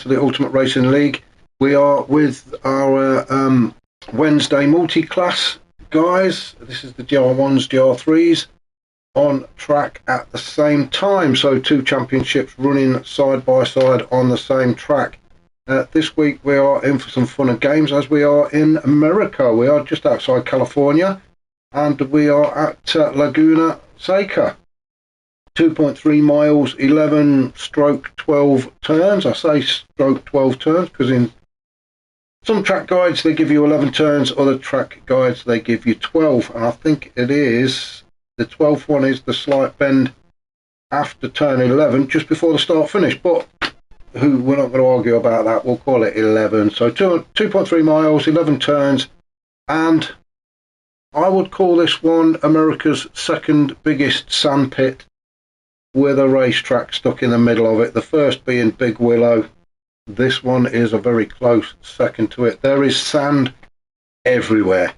to the Ultimate Racing League. We are with our Wednesday multi-class guys. This is the GR1s, GR3s on track at the same time. So 2 championships running side by side on the same track. This week we are in for some fun and games as we are in America. We are just outside California and we are at Laguna Secca. 2.3 miles, 11/12 turns. I say stroke 12 turns because in some track guides they give you 11 turns, other track guides they give you 12, and I think it is the 12th one is the slight bend after turn 11 just before the start finish, but we're not going to argue about that. We'll call it 11. So 2.3 miles, 11 turns, and I would call this one America's second biggest sandpit with a racetrack stuck in the middle of it. The first being Big Willow. This one is a very close second to it. There is sand everywhere.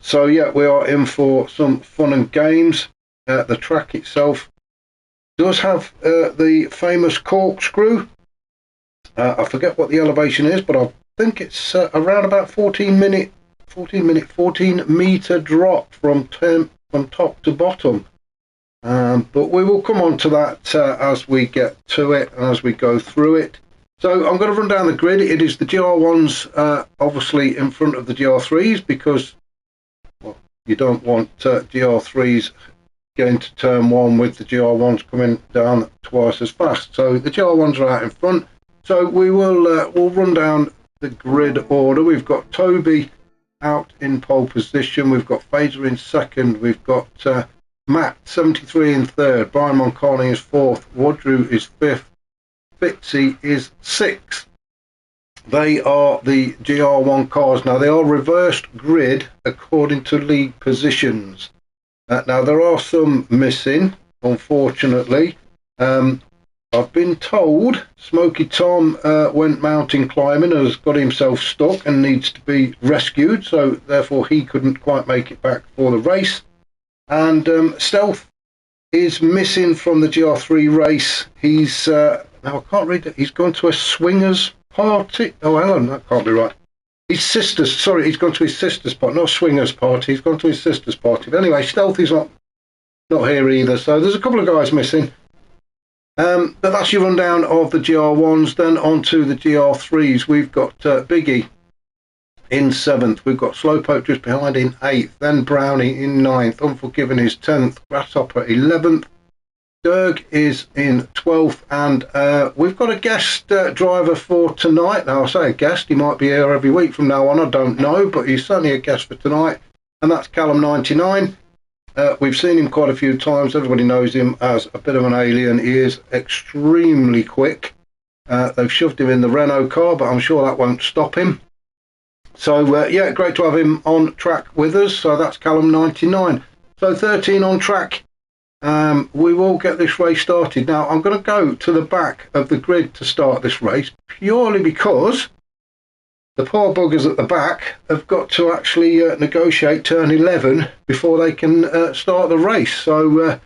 So yeah, we are in for some fun and games. The track itself does have the famous corkscrew. I forget what the elevation is, but I think it's around about 14 meter drop from top to bottom. But we will come on to that as we get to it and as we go through it. So I'm going to run down the grid. It is the GR1s obviously in front of the GR3s because you don't want GR3s getting to turn 1 with the GR1s coming down twice as fast. So the GR1s are out in front. So we will we'll run down the grid order. We've got Toby out in pole position. We've got Fazer in second. We've got Matt 73 in third. Brian Moncarney is fourth. Wadru is fifth. Fitzy is sixth. They are the GR1 cars. Now they are reversed grid according to league positions. Now there are some missing, unfortunately. I've been told Smoky Tom went mountain climbing and has got himself stuck and needs to be rescued, so therefore he couldn't quite make it back for the race. And Stealth is missing from the GR3 race. He's now I can't read it. He's gone to a swingers party. Oh, hang on, that can't be right. His sister's. Sorry, he's gone to his sister's party, not swingers party. He's gone to his sister's party. But anyway, Stealth is not here either. So there's a couple of guys missing. But that's your rundown of the GR1s. Then on to the GR3s. We've got Biggie in 7th. We've got Slowpoke just behind in 8th. Then Brownie in 9th. Unforgiven is 10th. Grasshopper 11th. Derg is in 12th. And we've got a guest driver for tonight. Now I say a guest. He might be here every week from now on. I don't know. But he's certainly a guest for tonight. And that's Callum 99. We've seen him quite a few times. Everybody knows him as a bit of an alien. He is extremely quick. They've shoved him in the Renault car, but I'm sure that won't stop him. So, yeah, great to have him on track with us. So that's Callum 99. So 13 on track. We will get this race started. Now, I'm going to go to the back of the grid to start this race, purely because the poor buggers at the back have got to actually negotiate turn 11 before they can start the race. So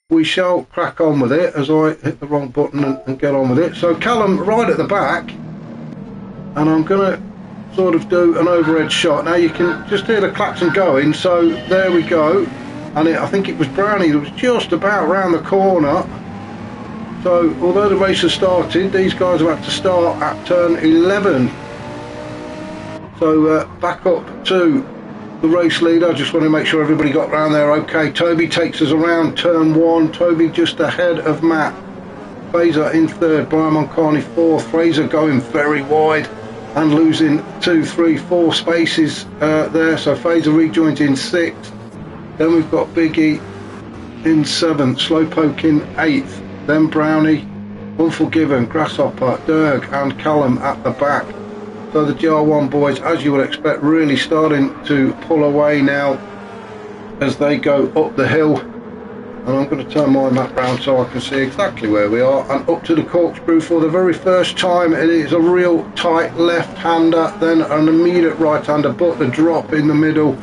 we shall crack on with it as I hit the wrong button and get on with it. So Callum right at the back, and I'm going to sort of do an overhead shot. Now you can just hear the klaxon going, so there we go. And I think it was Brownie that was just about round the corner. So although the race has started, these guys are about to start at turn 11. So back up to the race leader. I just want to make sure everybody got round there okay. Toby takes us around turn 1. Toby just ahead of Matt. Fazer in third. Brian Moncarney fourth. Fraser going very wide and losing 2, 3, 4 spaces there. So Fazer rejoins in 6th. Then we've got Biggie in 7th. Slowpoke in 8th. Then Brownie, Unforgiven, Grasshopper, Derg and Callum at the back. So the GR1 boys, as you would expect, really starting to pull away now as they go up the hill. And I'm going to turn my map round so I can see exactly where we are. And up to the corkscrew for the very first time. It is a real tight left-hander, then an immediate right-hander, but the drop in the middle.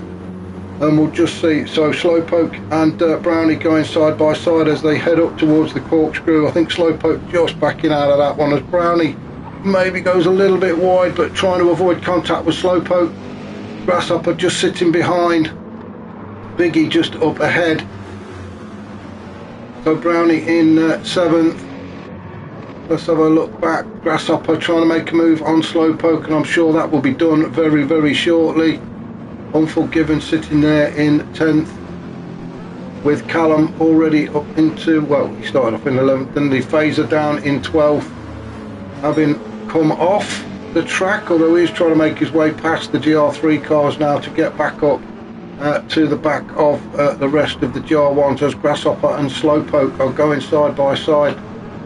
And we'll just see. So Slowpoke and Brownie going side by side as they head up towards the corkscrew. I think Slowpoke just backing out of that one as Brownie maybe goes a little bit wide, but trying to avoid contact with Slowpoke. Grasshopper just sitting behind, Biggie just up ahead. So Brownie in 7th. Let's have a look back. Grasshopper trying to make a move on Slowpoke, and I'm sure that will be done very, very shortly. Unforgiven sitting there in 10th, with Callum already up into, well, he started off in 11th, and the Phaser down in 12th, having come off the track, although he's trying to make his way past the GR3 cars now to get back up to the back of the rest of the GR1s, as Grasshopper and Slowpoke are going side by side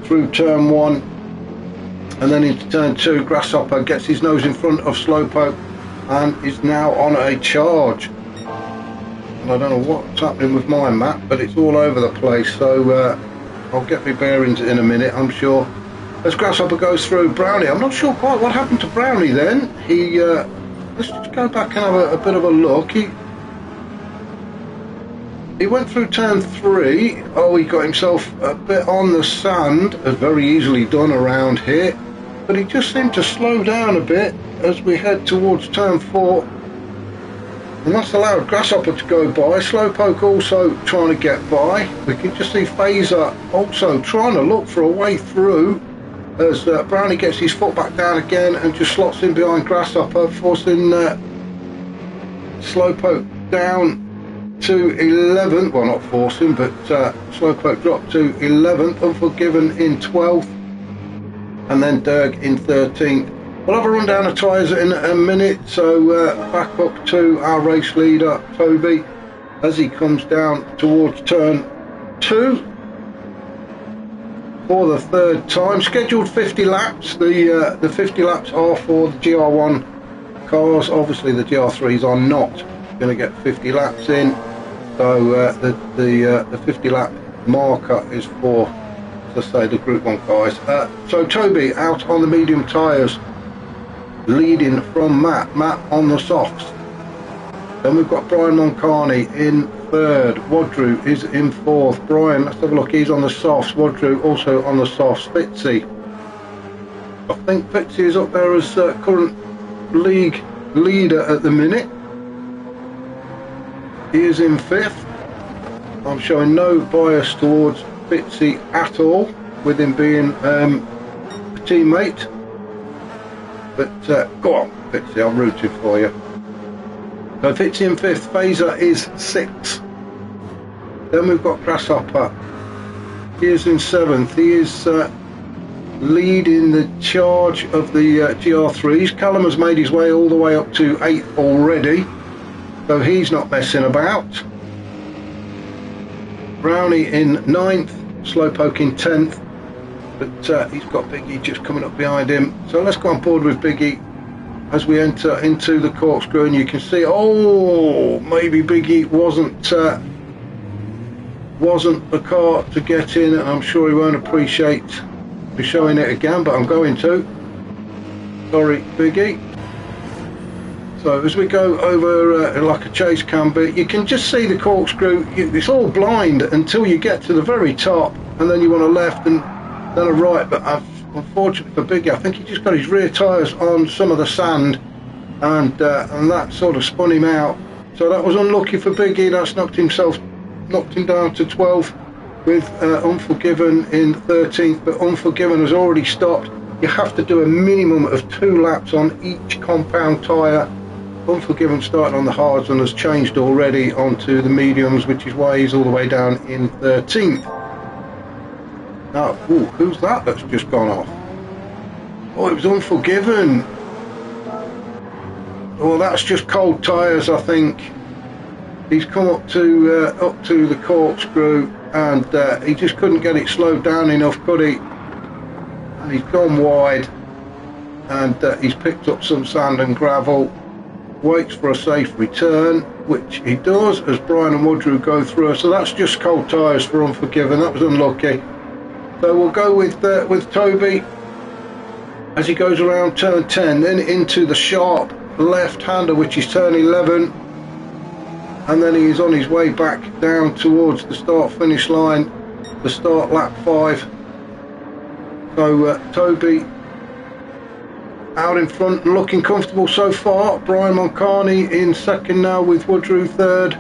through turn 1 and then into turn 2. Grasshopper gets his nose in front of Slowpoke and is now on a charge. And I don't know what's happening with my map, but it's all over the place, so I'll get my bearings in a minute, I'm sure. As Grasshopper goes through Brownie, I'm not sure quite what happened to Brownie then. He let's just go back and have a bit of a look. He went through turn 3. Oh, he got himself a bit on the sand, very easily done around here, but he just seemed to slow down a bit as we head towards turn 4, and that's allowed Grasshopper to go by. Slowpoke also trying to get by. We can just see Phaser also trying to look for a way through, as Brownie gets his foot back down again and just slots in behind Grasshopper, forcing Slowpoke down to 11th. Well, not forcing, but Slowpoke dropped to 11th, Unforgiven in 12th, and then Derg in 13th. We'll have a run down the tyres in a minute, so back up to our race leader Toby as he comes down towards turn 2 for the 3rd time. Scheduled 50 laps. The 50 laps are for the GR1 cars. Obviously the GR3s are not going to get 50 laps in, so the 50 lap marker is for, let's say, the Group 1 guys. So Toby out on the medium tyres, leading from Matt on the softs. Then we've got Brian Moncani in 3rd, Wadru is in 4th. Brian, let's have a look, he's on the softs. Wadru also on the softs. Fitzy, I think Fitzy is up there as current league leader at the minute. He is in 5th. I'm showing no bias towards Fitzy at all, with him being a teammate. But go on, Fitzy, I'm rooting for you. So Fitzy in 5th, Phaser is 6th. Then we've got Grasshopper. He is in 7th. He is leading the charge of the GR3s. Callum has made his way all the way up to 8th already, so he's not messing about. Brownie in 9th, Slowpoke in 10th. But he's got Biggie just coming up behind him, so let's go on board with Biggie as we enter into the corkscrew, and you can see, oh, maybe Biggie wasn't the car to get in, and I'm sure he won't appreciate me showing it again, but I'm going to. Sorry, Biggie. So as we go over like a chase can be, you can just see the corkscrew. It's all blind until you get to the very top, and then you want a left and then a right, but unfortunately for Biggie, I think he just got his rear tyres on some of the sand, and that sort of spun him out. So that was unlucky for Biggie. That's knocked him down to 12th, with Unforgiven in 13th. But Unforgiven has already stopped. You have to do a minimum of 2 laps on each compound tyre. Unforgiven started on the hards and has changed already onto the mediums, which is why he's all the way down in 13th. Now, ooh, who's that that's just gone off? Oh, it was Unforgiven. Well, that's just cold tyres, I think. He's come up to the corkscrew, and he just couldn't get it slowed down enough, could he? And he's gone wide, and he's picked up some sand and gravel. Waits for a safe return, which he does as Brian and Woodrow go through. So that's just cold tyres for Unforgiven. That was unlucky. So we'll go with Toby as he goes around turn 10, then into the sharp left-hander, which is turn 11, and then he is on his way back down towards the start-finish line, the start lap 5. So Toby out in front and looking comfortable so far. Brian Moncani in second now with Woodrow third.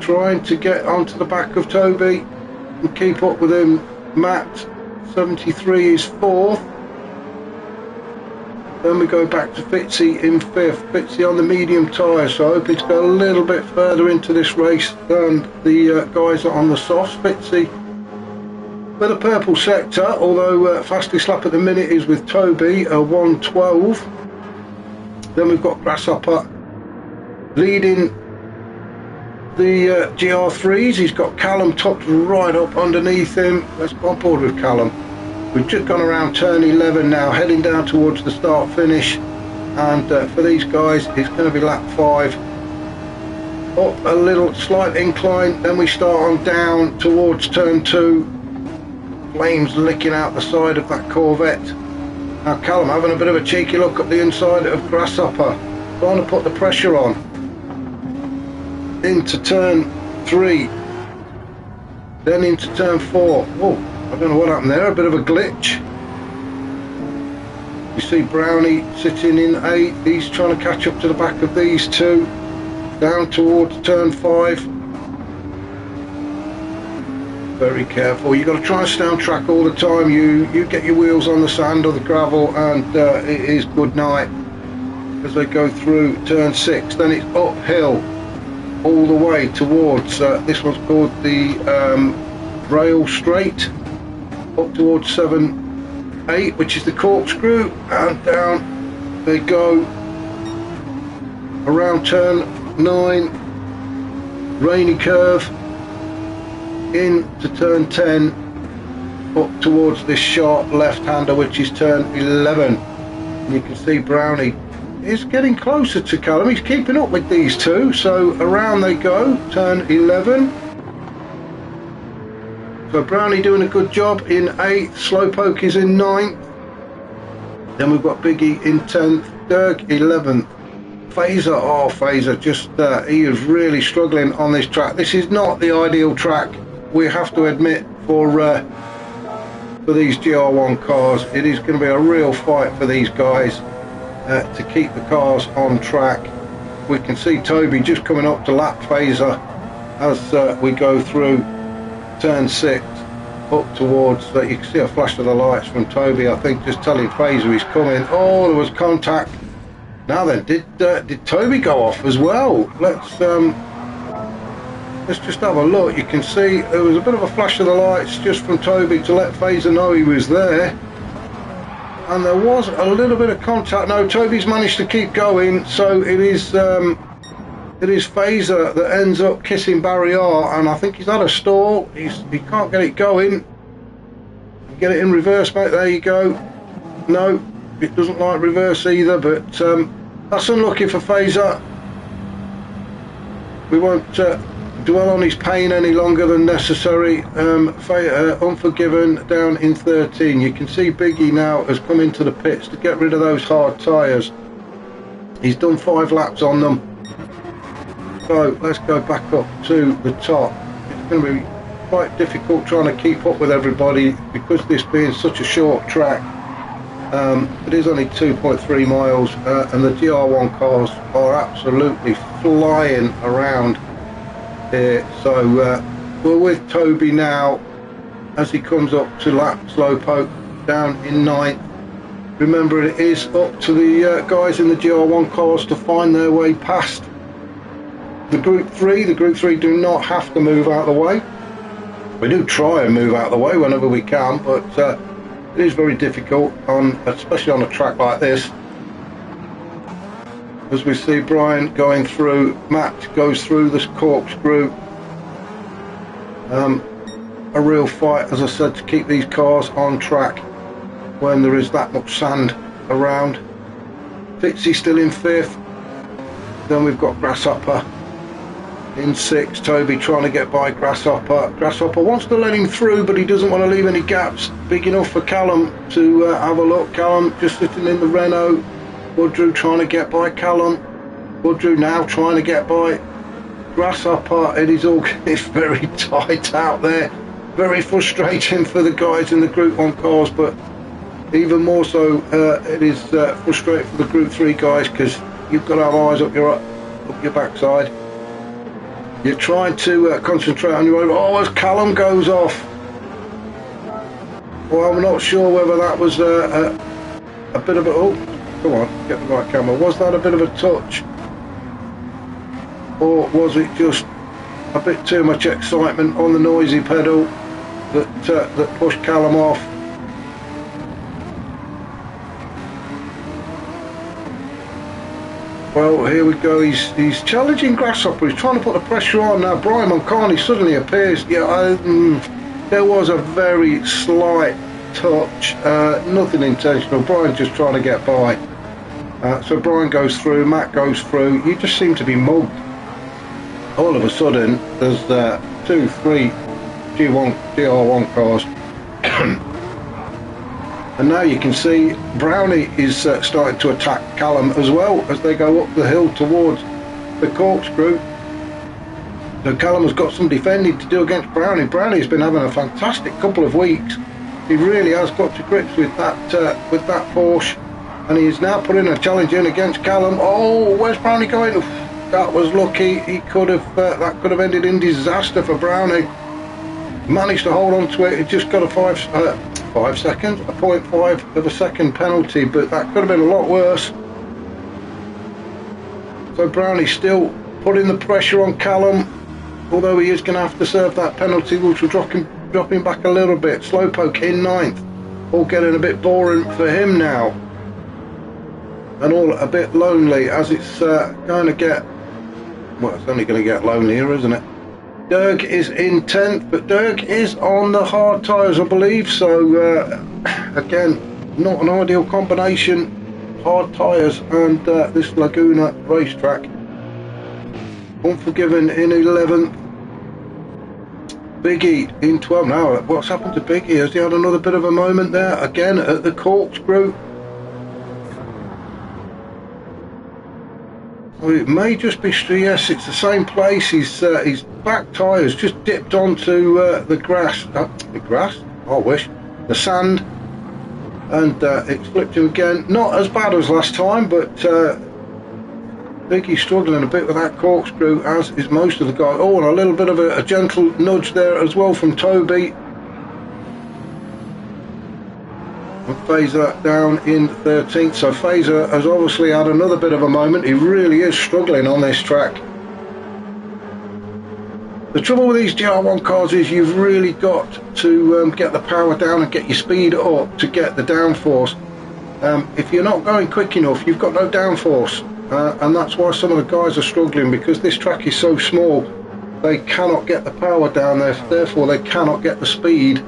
Trying to get onto the back of Toby and keep up with him. Matt 73 is fourth. Then we go back to Fitzy in fifth. Fitzy on the medium tyre, so hoping to go a little bit further into this race than the guys on the softs. Fitzy with a purple sector, although fastest lap at the minute is with Toby, a 1:12. Then we've got Grasshopper leading the GR3s. He's got Callum topped right up underneath him. Let's go on board with Callum. We've just gone around turn 11 now, heading down towards the start finish, and for these guys it's going to be lap 5. Up a little slight incline, then we start on down towards turn 2. Flames licking out the side of that Corvette. Now Callum having a bit of a cheeky look at the inside of Grasshopper, trying to put the pressure on. Into turn 3, then into turn 4. Whoa, I don't know what happened there, a bit of a glitch. You see Brownie sitting in 8, he's trying to catch up to the back of these two. Down towards turn 5. Very careful, you've got to try and stay on track all the time. You get your wheels on the sand or the gravel and it is good night as they go through turn 6. Then it's uphill all the way towards, this one's called the rail straight, up towards 7-8, which is the corkscrew, and down they go around turn 9, rainy curve, into turn 10, up towards this sharp left-hander, which is turn 11. And you can see Brownie is getting closer to Callum. He's keeping up with these two, so around they go, turn 11. So Brownie doing a good job in 8th, Slowpoke is in 9th. Then we've got Biggie in 10th, Dirk 11th. Phaser, oh Phaser, just he is really struggling on this track. This is not the ideal track, we have to admit, for these GR1 cars. It is going to be a real fight for these guys to keep the cars on track. We can see Toby just coming up to lap Phaser as we go through turn 6 up towards, you can see a flash of the lights from Toby, I think, just telling Phaser he's coming. Oh, there was contact. Now then, did Toby go off as well? Let's just have a look. You can see there was a bit of a flash of the lights just from Toby to let Phaser know he was there, and there was a little bit of contact. No, Toby's managed to keep going, so it is Phaser that ends up kissing Barry R, and I think he's had a stall. He can't get it going. Get it in reverse, mate. There you go. No, it doesn't like reverse either, but that's unlucky for Phaser. We won't dwell on his pain any longer than necessary. Unforgiven down in 13. You can see Biggie now has come into the pits to get rid of those hard tyres. He's done 5 laps on them. So let's go back up to the top. It's going to be quite difficult trying to keep up with everybody because this being such a short track. It is only 2.3 miles and the GR1 cars are absolutely flying around here. So we're with Toby now as he comes up to lap Slowpoke down in 9th. Remember, it is up to the guys in the GR1 cars to find their way past the Group 3. The Group 3 do not have to move out of the way. We do try and move out of the way whenever we can, but it is very difficult, especially on a track like this. As we see Brian going through, Matt goes through this corkscrew. A real fight, as I said, to keep these cars on track when there is that much sand around. Fitzy still in 5th. Then we've got Grasshopper in 6th. Toby trying to get by Grasshopper. Grasshopper wants to let him through, but he doesn't want to leave any gaps big enough for Callum to have a look. Callum just sitting in the Renault. Woodrow trying to get by Callum. Woodrow now trying to get by Grasshopper. It is all it's very tight out there. Very frustrating for the guys in the Group 1 cars, but even more so, it is frustrating for the Group 3 guys, because you've got to have eyes up your backside. You're trying to concentrate on your own. Oh, as Callum goes off. Well, I'm not sure whether that was a bit of a... Oh, come on, get the right camera. Was that a bit of a touch? Or was it just a bit too much excitement on the noisy pedal that pushed Callum off? Well, here we go. He's challenging Grasshopper. He's trying to put the pressure on. Now Brian Moncani suddenly appears. Yeah, there was a very slight touch, nothing intentional. Brian just trying to get by. So Brian goes through, Matt goes through. You just seem to be mugged. All of a sudden, there's 2, 3 GR1 cars. And now you can see Brownie is starting to attack Callum as well as they go up the hill towards the corkscrew. So Callum has got some defending to do against Brownie. Brownie's been having a fantastic couple of weeks. He really has got to grips with that Porsche, and he is now putting a challenge in against Callum. Oh, where's Brownie going? Oof, that was lucky. He could have that could have ended in disaster for Brownie. Managed to hold on to it. He just got a 5 seconds, a 0.5 of a second penalty, but that could have been a lot worse. So Brownie's still putting the pressure on Callum, although he is going to have to serve that penalty, which will drop him back a little bit. Slowpoke in 9th, all getting a bit boring for him now, and all a bit lonely as it's going to get, well, it's only going to get lonelier, isn't it? Derg is in 10th, but Derg is on the hard tyres, I believe, so again, not an ideal combination, hard tyres and this Laguna racetrack. Unforgiven in 11th, Biggie in 12th. Now, what's happened to Biggie? Has he had another bit of a moment there, again at the corkscrew? Well, it may just be, yes, it's the same place. His back tyres just dipped onto the grass. The grass? I wish. The sand. And it flipped him again. Not as bad as last time, but Biggie's struggling a bit with that corkscrew, as is most of the guys. Oh, and a little bit of a gentle nudge there as well from Toby. And Fazer down in 13th. So Fazer has obviously had another bit of a moment. He really is struggling on this track. The trouble with these GR1 cars is you've really got to get the power down and get your speed up to get the downforce. If you're not going quick enough, you've got no downforce, and that's why some of the guys are struggling, because this track is so small. They cannot get the power down there, therefore they cannot get the speed.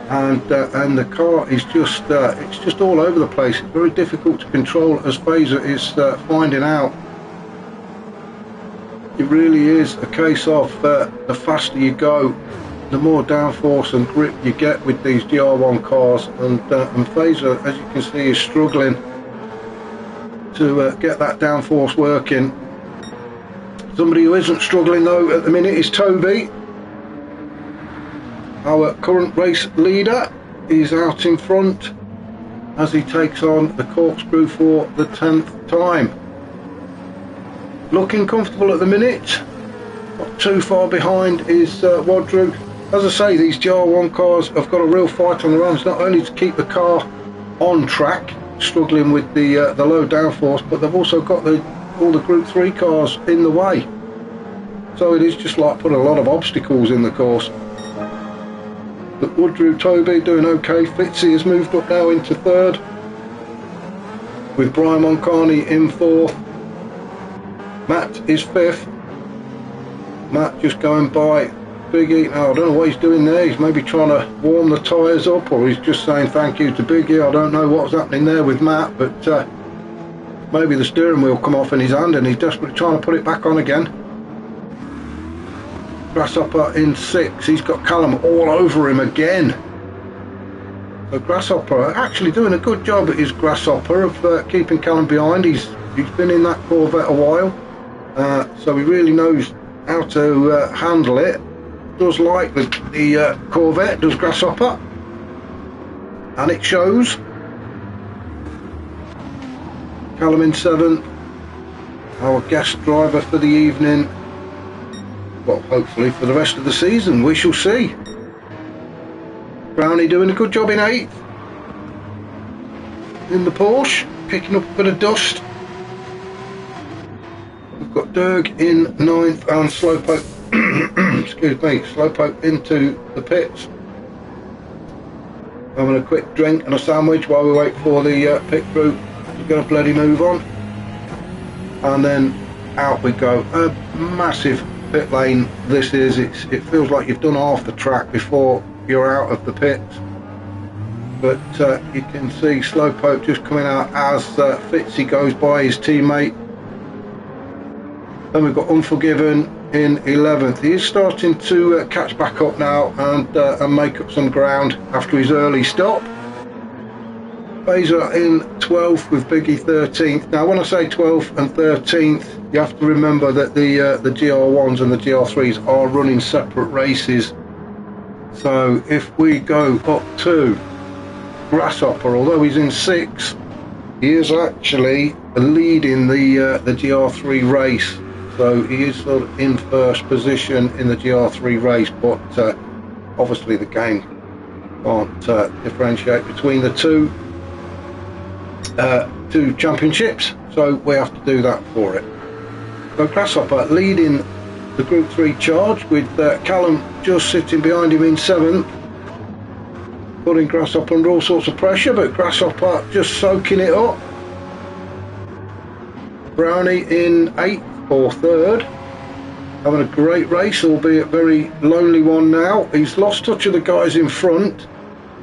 And the car is just it's just all over the place. It's very difficult to control, as Fazer is finding out. It really is a case of the faster you go, the more downforce and grip you get with these GR1 cars, and Fazer, as you can see, is struggling to get that downforce working. Somebody who isn't struggling though at the minute is Toby. Our current race leader is out in front as he takes on the corkscrew for the 10th time. Looking comfortable at the minute. Not too far behind is Wadru. As I say, these GR1 cars have got a real fight on their hands, not only to keep the car on track, struggling with the low downforce, but they've also got all the Group 3 cars in the way. So it is just like putting a lot of obstacles in the course. But Woodrow, Toby doing okay. Fitzy has moved up now into 3rd, with Brian Moncani in 4th. Matt is 5th. Matt just going by Biggie. Now, I don't know what he's doing there. He's maybe trying to warm the tyres up, or he's just saying thank you to Biggie. I don't know what's happening there with Matt, but maybe the steering wheel come off in his hand and he's desperately trying to put it back on again. Grasshopper in 6th. He's got Callum all over him again. So Grasshopper actually doing a good job at his Grasshopper of keeping Callum behind. He's been in that Corvette a while, so he really knows how to handle it. Does like the Corvette, does Grasshopper, and it shows. Callum in 7th. Our guest driver for the evening. Well, hopefully for the rest of the season, we shall see. Brownie doing a good job in 8th. In the Porsche, picking up a bit of dust. We've got Derg in 9th and Slowpoke, excuse me, Slowpoke into the pits. Having a quick drink and a sandwich while we wait for the pit crew to go bloody move on. And then out we go. A massive pit lane this is. It feels like you've done half the track before you're out of the pits. But you can see Slowpoke just coming out as Fitzy goes by his teammate. Then we've got Unforgiven in 11th. He is starting to catch back up now and make up some ground after his early stop. Phaser in 12th with Biggie 13th. Now when I say 12th and 13th, you have to remember that the GR1s and the GR3s are running separate races. So if we go up to Grasshopper, although he's in 6th, he is actually leading the GR3 race. So he is sort of in first position in the GR3 race, but obviously the game can't differentiate between the two championships, so we have to do that for it. So Grasshopper leading the Group 3 charge with Callum just sitting behind him in 7th, putting Grasshopper under all sorts of pressure, but Grasshopper just soaking it up. Brownie in 8th or 3rd, having a great race, albeit very lonely one now. He's lost touch of the guys in front,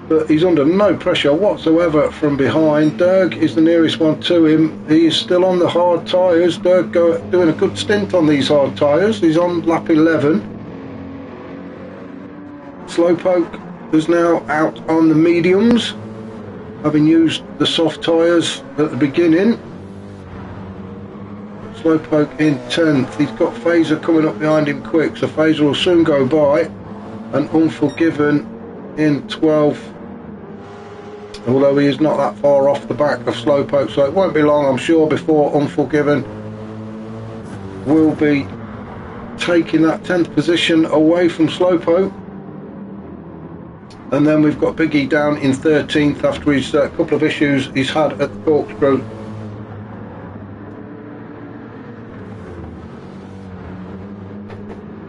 but he's under no pressure whatsoever from behind. Derg is the nearest one to him. He's still on the hard tyres. Derg doing a good stint on these hard tyres. He's on lap 11. Slowpoke is now out on the mediums, having used the soft tyres at the beginning. Slowpoke in 10th. He's got Phaser coming up behind him quick, so Phaser will soon go by. And Unforgiven in 12th, although he is not that far off the back of Slowpoke, so it won't be long, I'm sure, before Unforgiven will be taking that 10th position away from Slowpoke. And then we've got Biggie down in 13th after his couple of issues he's had at the corkscrew.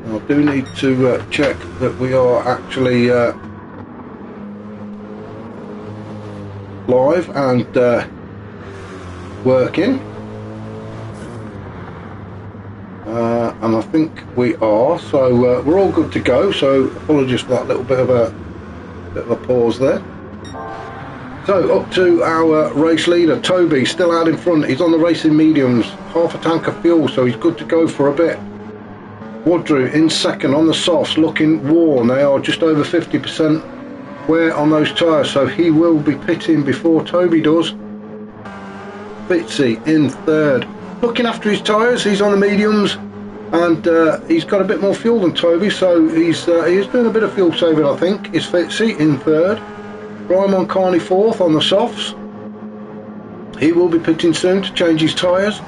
I do need to check that we are actually live and working, and I think we are, so we're all good to go. So apologies for that little bit of a pause there. So up to our race leader Toby, still out in front. He's on the racing mediums, half a tank of fuel, so he's good to go for a bit. Woodrow in 2nd on the softs, looking worn. They are just over 50% wear on those tyres, so he will be pitting before Toby does. Fitzy in 3rd, looking after his tyres. He's on the mediums, and he's got a bit more fuel than Toby, so he is doing a bit of fuel saving, I think. Is Fitzy in 3rd. Raimon Carney 4th on the softs. He will be pitting soon to change his tyres.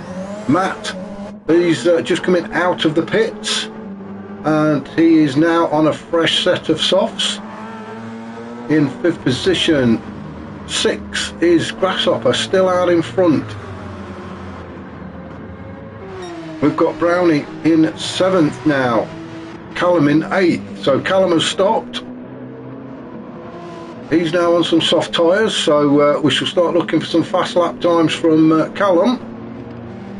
Matt, he's just coming out of the pits, and he is now on a fresh set of softs. In 5th position. 6 is Grasshopper, still out in front. We've got Brownie in 7th now. Callum in 8th. So Callum has stopped. He's now on some soft tyres, so we shall start looking for some fast lap times from Callum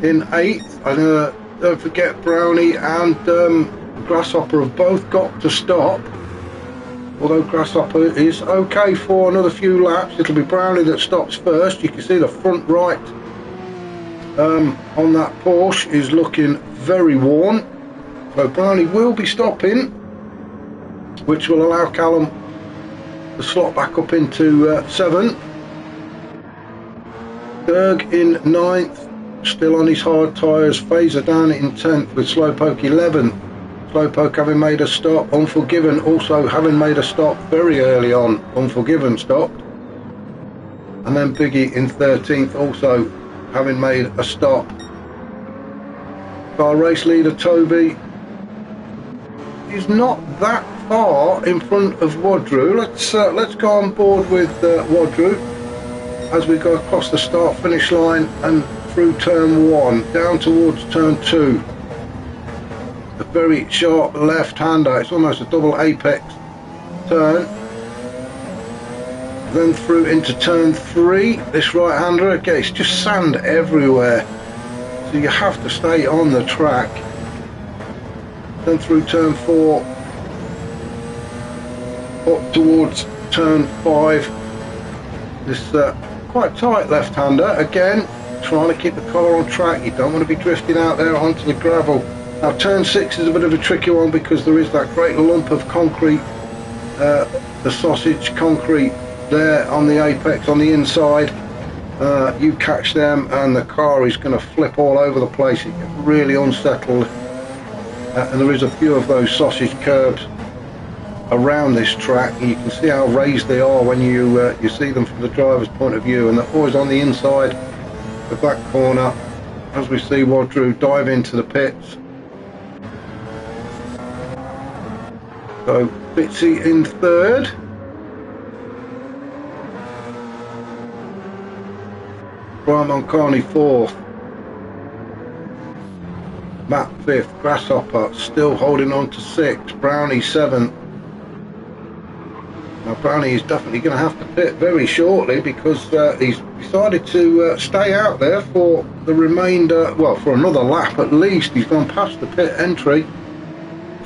in 8th. And don't forget, Brownie and Grasshopper have both got to stop. Although Grasshopper is okay for another few laps, it'll be Brownie that stops first. You can see the front right on that Porsche is looking very worn. So Brownie will be stopping, which will allow Callum to slot back up into 7th. Derg in 9th, still on his hard tyres. Phaser down in 10th with Slowpoke 11th. Slowpoke having made a stop. Unforgiven also having made a stop very early on. Unforgiven stopped. And then Biggie in 13th also having made a stop. Our race leader Toby is not that far in front of Wadru. Let's go on board with Wadru as we go across the start finish line and through turn 1 down towards turn 2. A very sharp left-hander. It's almost a double apex turn. Then through into turn 3, this right-hander, again, it's just sand everywhere, so you have to stay on the track. Then through turn 4, up towards turn 5, this quite tight left-hander, again, trying to keep the collar on track. You don't want to be drifting out there onto the gravel. Now turn 6 is a bit of a tricky one because there is that great lump of concrete, the sausage concrete there on the apex on the inside. You catch them and the car is going to flip all over the place. It gets really unsettled, and there is a few of those sausage curbs around this track, and you can see how raised they are when you see them from the driver's point of view, and they're always on the inside of that corner as we see Wadru dive into the pits. So Bitsy in third. Brian Moncani fourth. Matt fifth. Grasshopper still holding on to sixth. Brownie seventh. Now Brownie is definitely going to have to pit very shortly because he's decided to stay out there for the remainder, well, for another lap at least. He's gone past the pit entry.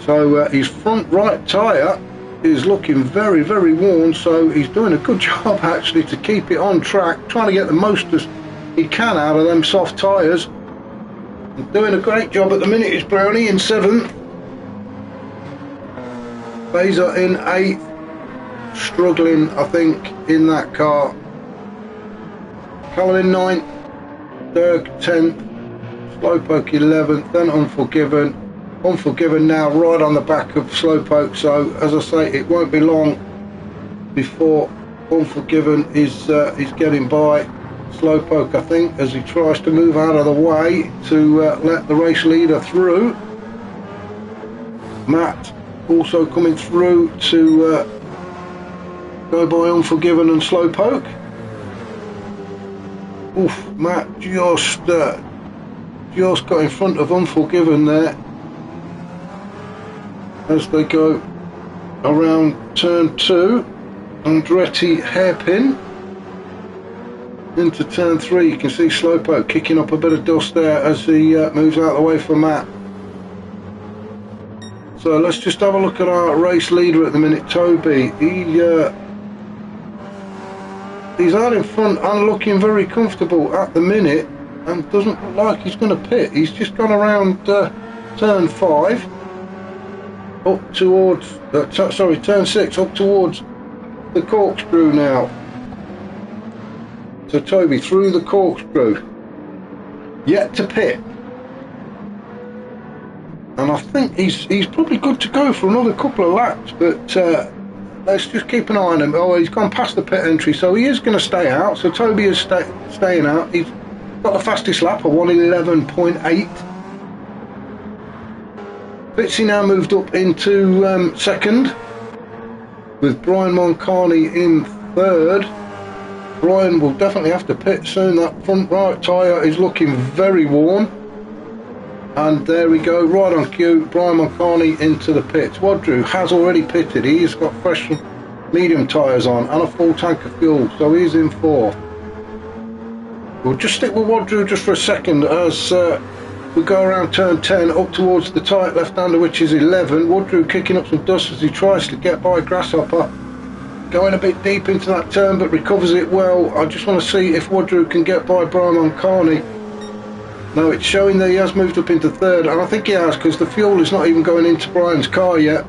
So his front right tyre is looking very, very worn, so he's doing a good job actually to keep it on track, trying to get the most as he can out of them soft tyres. Doing a great job at the minute is Brownie in seventh. Fazer in eighth. Struggling, I think, in that car. Callum in ninth. Dirk 10th. Slowpoke 11th. Then Unforgiven. Unforgiven now right on the back of Slowpoke, so as I say, it won't be long before Unforgiven is getting by Slowpoke, I think, as he tries to move out of the way to let the race leader through. Matt also coming through to go by Unforgiven and Slowpoke. Oof, Matt just got in front of Unforgiven there as they go around turn 2. Andretti hairpin into turn 3. You can see Slowpoke kicking up a bit of dust there as he moves out of the way for Matt. So let's just have a look at our race leader at the minute, Toby. He's out in front and looking very comfortable at the minute and doesn't look like he's going to pit. He's just gone around turn 5 up towards turn 6 up towards the corkscrew now. So Toby through the corkscrew, yet to pit, and I think he's probably good to go for another couple of laps, but let's just keep an eye on him. Oh, he's gone past the pit entry, so he is going to stay out. So Toby is staying out. He's got the fastest lap of 1:11.8. Bitsy now moved up into second, with Brian Moncani in third. Brian will definitely have to pit soon. That front right tyre is looking very worn. And there we go, right on cue, Brian Moncani into the pits. Wadru has already pitted. He's got fresh medium tyres on and a full tank of fuel, so he's in fourth. We'll just stick with Wadru just for a second as we go around turn 10 up towards the tight left-hander, which is 11. Wadru kicking up some dust as he tries to get by Grasshopper. Going a bit deep into that turn but recovers it well. I just want to see if Wadru can get by Brian Moncani. No, it's showing that he has moved up into third, and I think he has because the fuel is not even going into Brian's car yet.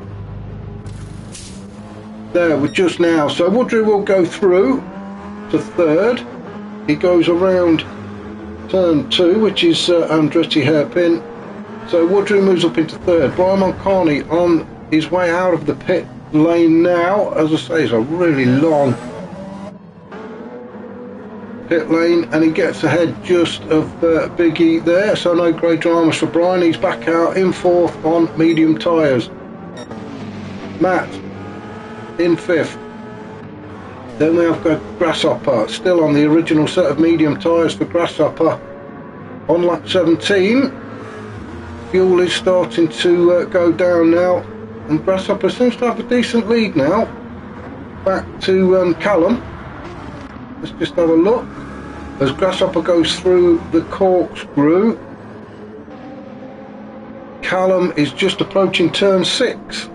There, we're just now. So Wadru will go through to third. He goes around turn 2, which is Andretti hairpin. So Wadru moves up into third. Brian Moncani on his way out of the pit lane now. As I say, it's a really long pit lane, and he gets ahead just of Biggie there, so no great dramas for Brian. He's back out in fourth on medium tyres. Matt in fifth. Then we have got Grasshopper still on the original set of medium tyres for Grasshopper on lap 17. Fuel is starting to go down now, and Grasshopper seems to have a decent lead now. Back to Callum. Let's just have a look as Grasshopper goes through the corkscrew. Callum is just approaching turn 6,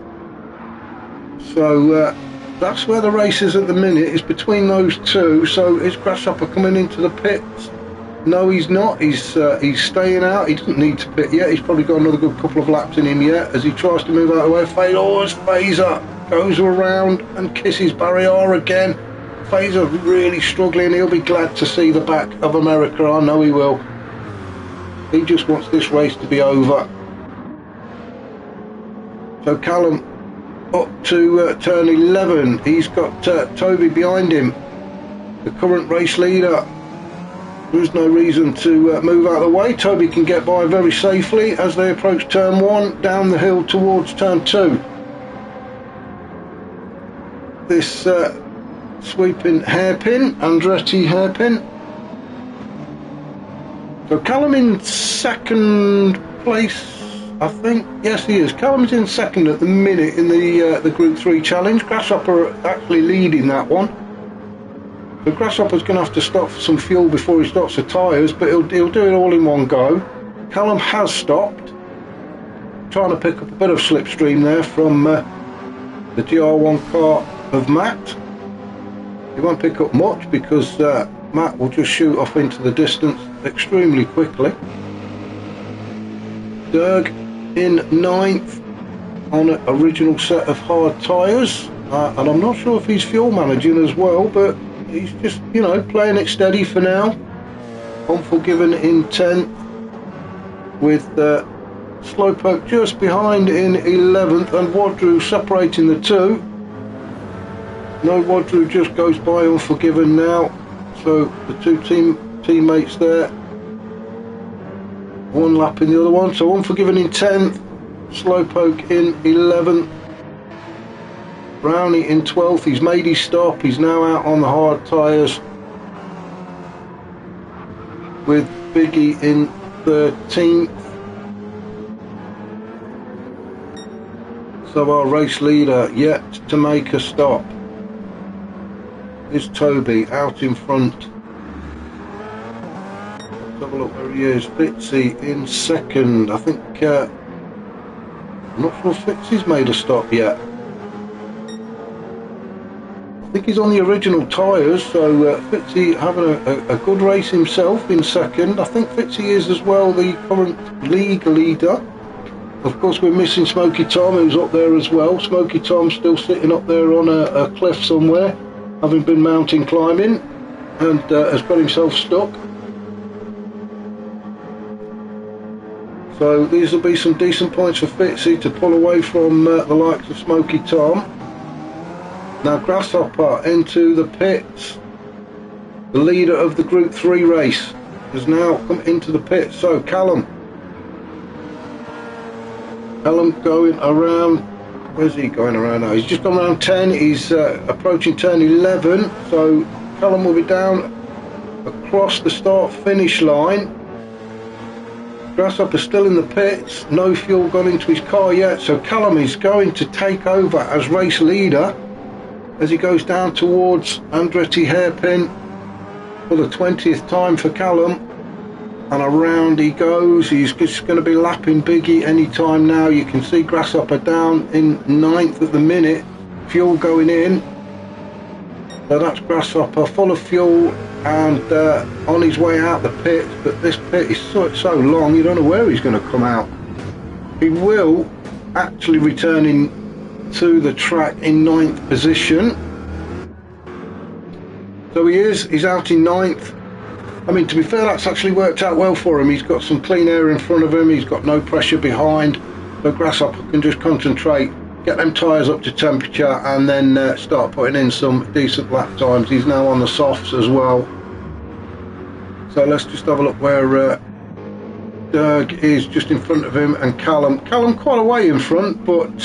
so that's where the race is at the minute, is between those two. So is Grasshopper coming into the pits? No, he's not. He's staying out. He doesn't need to pit yet. He's probably got another good couple of laps in him yet as he tries to move out of the way. Phaser goes around and kisses Barrier again. Phaser really struggling. He'll be glad to see the back of America. I know he will. He just wants this race to be over. So Callum up to turn 11. He's got Toby behind him, the current race leader. There's no reason to move out of the way. Toby can get by very safely as they approach turn 1, down the hill towards turn 2. This sweeping hairpin, Andretti hairpin. So Callum in second place, I think. Yes, he is. Callum's in second at the minute in the Group 3 challenge. Grasshopper actually leading that one. The Grasshopper's going to have to stop for some fuel before he stops the tyres, but he'll do it all in one go. Callum has stopped, trying to pick up a bit of slipstream there from the GR1 car of Matt. He won't pick up much because Matt will just shoot off into the distance extremely quickly. Derg in 9th on an original set of hard tyres, and I'm not sure if he's fuel managing as well, but he's just, you know, playing it steady for now. Unforgiven in 10th with Slowpoke just behind in 11th, and Wadru separating the two. No, Wadru just goes by Unforgiven now, so the two teammates there, one lap in the other one. So Unforgiven in 10th, Slowpoke in 11th, Brownie in 12th. He's made his stop, he's now out on the hard tyres with Biggie in 13th. So our race leader yet to make a stop is Toby out in front. Let's have a look where he is. Fitzy in second. I think I'm not sure if Fitzy's made a stop yet. I think he's on the original tyres, so Fitzy having a good race himself in second. I think Fitzy is as well the current league leader. Of course, we're missing Smoky Tom, who's up there as well. Smoky Tom's still sitting up there on a cliff somewhere, having been mountain climbing, and has got himself stuck. So these will be some decent points for Fitzy to pull away from the likes of Smoky Tom. Now Grasshopper into the pits. The leader of the Group 3 race has now come into the pits. So Callum going around. Where's he going around now? He's just gone around 10. He's approaching turn 11. So Callum will be down across the start-finish line. Grasshopper still in the pits. No fuel gone into his car yet. So Callum is going to take over as race leader as he goes down towards Andretti hairpin for the 20th time for Callum. And around he goes. He's just going to be lapping Biggie any time now. You can see Grasshopper down in 9th at the minute. Fuel going in. So that's Grasshopper full of fuel and on his way out the pit. But this pit is so long, you don't know where he's going to come out. He will actually return to the track in 9th position. So he's out in 9th. I mean, to be fair, that's actually worked out well for him. He's got some clean air in front of him, he's got no pressure behind, so Grasshopper can just concentrate, get them tyres up to temperature, and then start putting in some decent lap times. He's now on the softs as well, So let's just have a look where Derg is, just in front of him, and Callum quite a way in front, but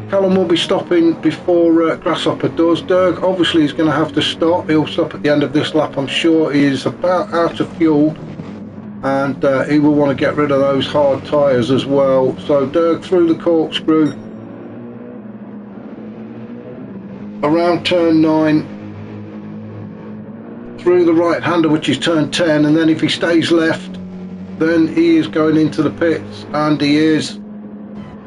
Callum will be stopping before Grasshopper does. Derg obviously is going to have to stop. He'll stop at the end of this lap. I'm sure he is about out of fuel, and he will want to get rid of those hard tyres as well. So Derg through the corkscrew around turn 9, through the right hander, which is turn 10, and then if he stays left, then he is going into the pits, and he is.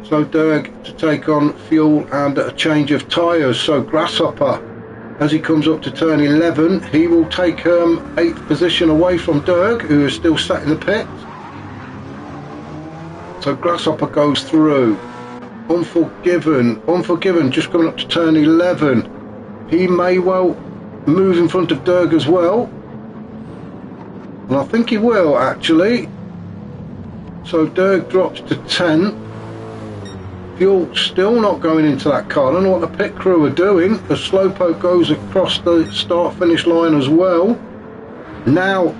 So Derg to take on fuel and a change of tyres. So Grasshopper, as he comes up to turn 11, he will take 8th position away from Derg, who is still sat in the pit. So Grasshopper goes through. Unforgiven just coming up to turn 11. He may well move in front of Derg as well, and I think he will actually. So Derg drops to 10. Fuel still not going into that car. I don't know what the pit crew are doing. The Slowpoke goes across the start finish line as well. Now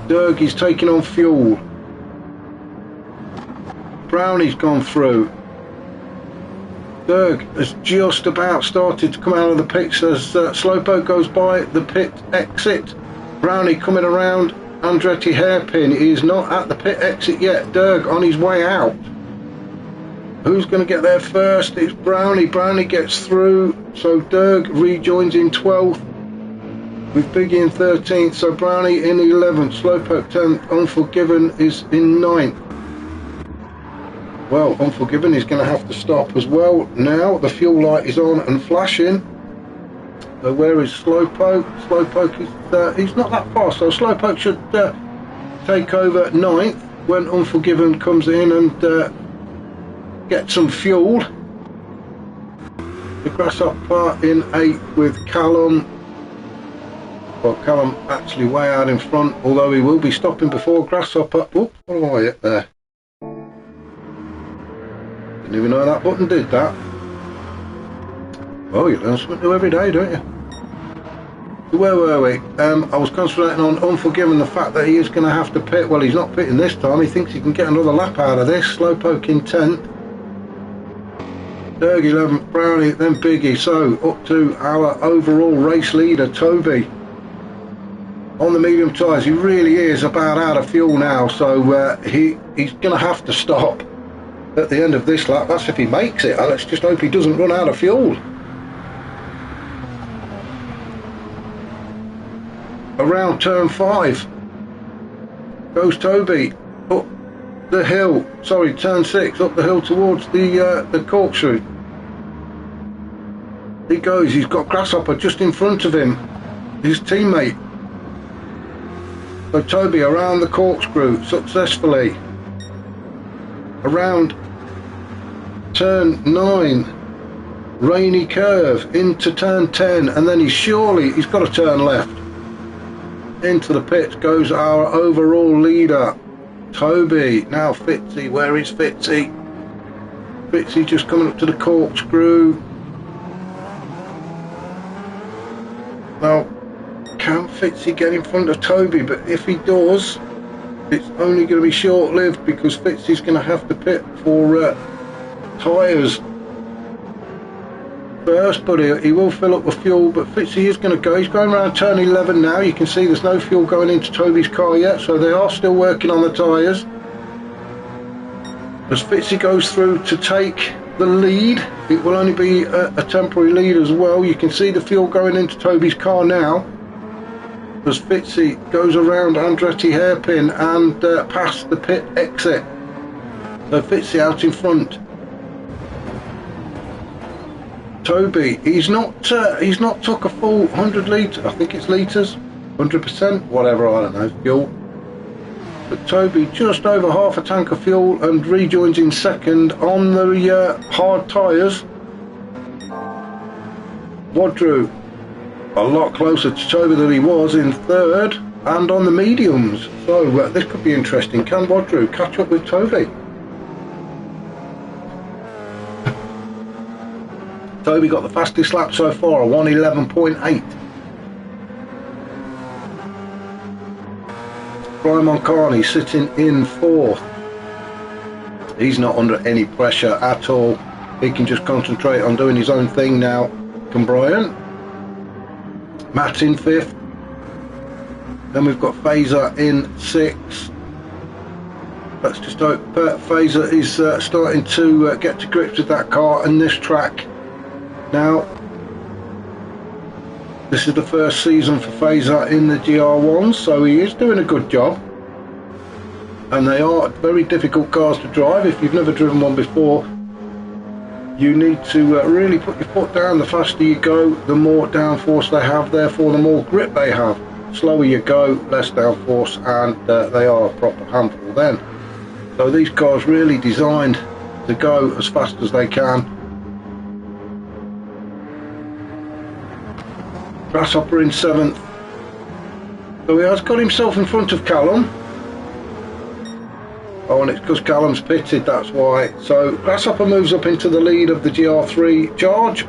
Derg is taking on fuel. Brownie's gone through. Derg has just about started to come out of the pits as Slowpoke goes by the pit exit. Brownie coming around Andretti hairpin. He is not at the pit exit yet. Derg on his way out. Who's going to get there first? It's Brownie. Brownie gets through. So Derg rejoins in 12th with Biggie in 13th. So Brownie in 11th. Slowpoke 10th. Unforgiven is in 9th. Well, Unforgiven is going to have to stop as well. Now the fuel light is on and flashing. So where is Slowpoke? Slowpoke is he's not that far, so Slowpoke should take over 9th when Unforgiven comes in and get some fuel. The Grasshopper in 8th with Callum. Well, Callum actually way out in front, although he will be stopping before Grasshopper. Oh, what am I at there? Didn't even know that button did that. Well, you learn something new every day, don't you? So where were we? I was concentrating on Unforgiven, the fact that he is going to have to pit. Well, he's not pitting this time. He thinks he can get another lap out of this. Slowpoke in 10th. Derg 11th, Brownie, then Biggie. So up to our overall race leader, Toby. On the medium tyres, he really is about out of fuel now. So he's going to have to stop at the end of this lap. That's if he makes it. Let's just hope he doesn't run out of fuel. Around turn 5 goes Toby up the hill, sorry, turn 6, up the hill towards the corkscrew. He goes, he's got Grasshopper just in front of him, his teammate. So Toby around the corkscrew successfully. Around turn 9, rainy curve into turn 10, and then he's got to turn left. Into the pits goes our overall leader, Toby. Now Fitzy, where is Fitzy? Fitzy just coming up to the corkscrew. Now, can Fitzy get in front of Toby? But if he does, it's only going to be short-lived, because Fitzy's going to have to pit for tyres first, but he will fill up with fuel. But Fitzy is going to go. He's going around turn 11 now. You can see there's no fuel going into Toby's car yet, so they are still working on the tyres. As Fitzy goes through to take the lead, it will only be a temporary lead as well. You can see the fuel going into Toby's car now, as Fitzy goes around Andretti hairpin and past the pit exit. So Fitzy out in front. Toby, he's not took a full 100 litres, I think it's litres, 100%, whatever, I don't know, fuel. But Toby just over half a tank of fuel and rejoins in second on the hard tyres. Wadru a lot closer to Toby than he was in third, and on the mediums. So this could be interesting. Can Wadru catch up with Toby? Toby got the fastest lap so far, a 1:11.8. Brian Moncani sitting in fourth. He's not under any pressure at all. He can just concentrate on doing his own thing now. Can Brian. Matt in fifth. Then we've got Fazer in sixth. Let's just hope Fazer is starting to get to grips with that car and this track. Now, this is the first season for Fazer in the GR1, so he is doing a good job. And they are very difficult cars to drive. If you've never driven one before, you need to really put your foot down. The faster you go, the more downforce they have, therefore the more grip they have. Slower you go, less downforce, and they are a proper handful then. So these cars really designed to go as fast as they can. Grasshopper in seventh. So he has got himself in front of Callum. Oh, and it's because Callum's pitted, that's why. So Grasshopper moves up into the lead of the GR3 charge.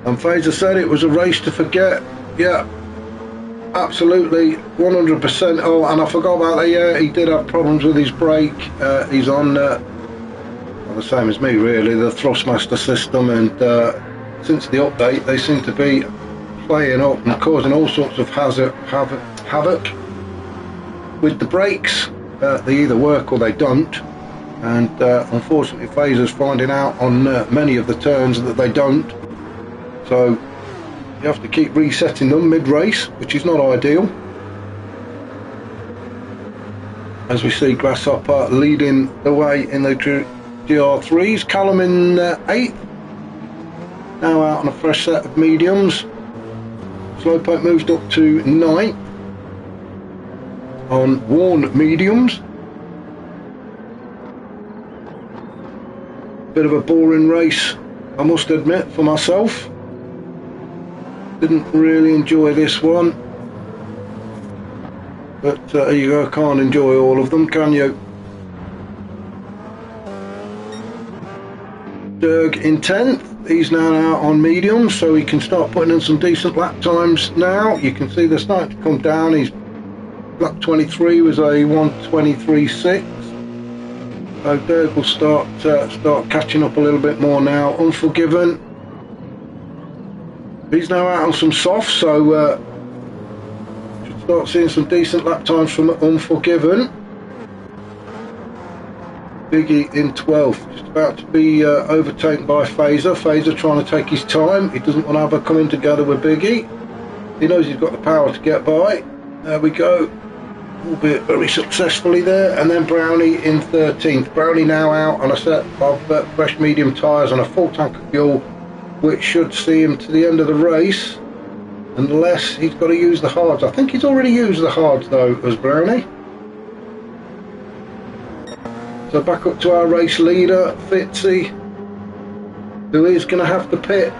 And Fazer said it was a race to forget. Yeah, absolutely, 100%. Oh, and I forgot about that. Yeah, he did have problems with his brake. He's on well, the same as me really, the Thrustmaster system, and since the update they seem to be playing up and causing all sorts of havoc with the brakes. They either work or they don't, and unfortunately Fazer's finding out on many of the turns that they don't, so you have to keep resetting them mid-race, which is not ideal. As we see Grasshopper leading the way in the GR3s. Callum in 8th, now out on a fresh set of mediums. Slowpoke moved up to 9th on worn mediums. Bit of a boring race, I must admit, for myself. Didn't really enjoy this one, but you can't enjoy all of them, can you? Derg in 10th, he's now out on mediums, so he can start putting in some decent lap times now. You can see they're starting to come down. His lap 23 was a 1:23.6. So Derg will start catching up a little bit more now. Unforgiven, he's now out on some soft, so should start seeing some decent lap times from Unforgiven. Biggie in 12th, just about to be overtaken by Fazer. Fazer trying to take his time. He doesn't want to have a coming together with Biggie. He knows he's got the power to get by. There we go, albeit very successfully there. And then Brownie in 13th. Brownie now out on a set of fresh medium tyres and a full tank of fuel, which should see him to the end of the race, unless he's got to use the hards. I think he's already used the hards though, as Brownie. So back up to our race leader, Fitzy, who is going to have to pit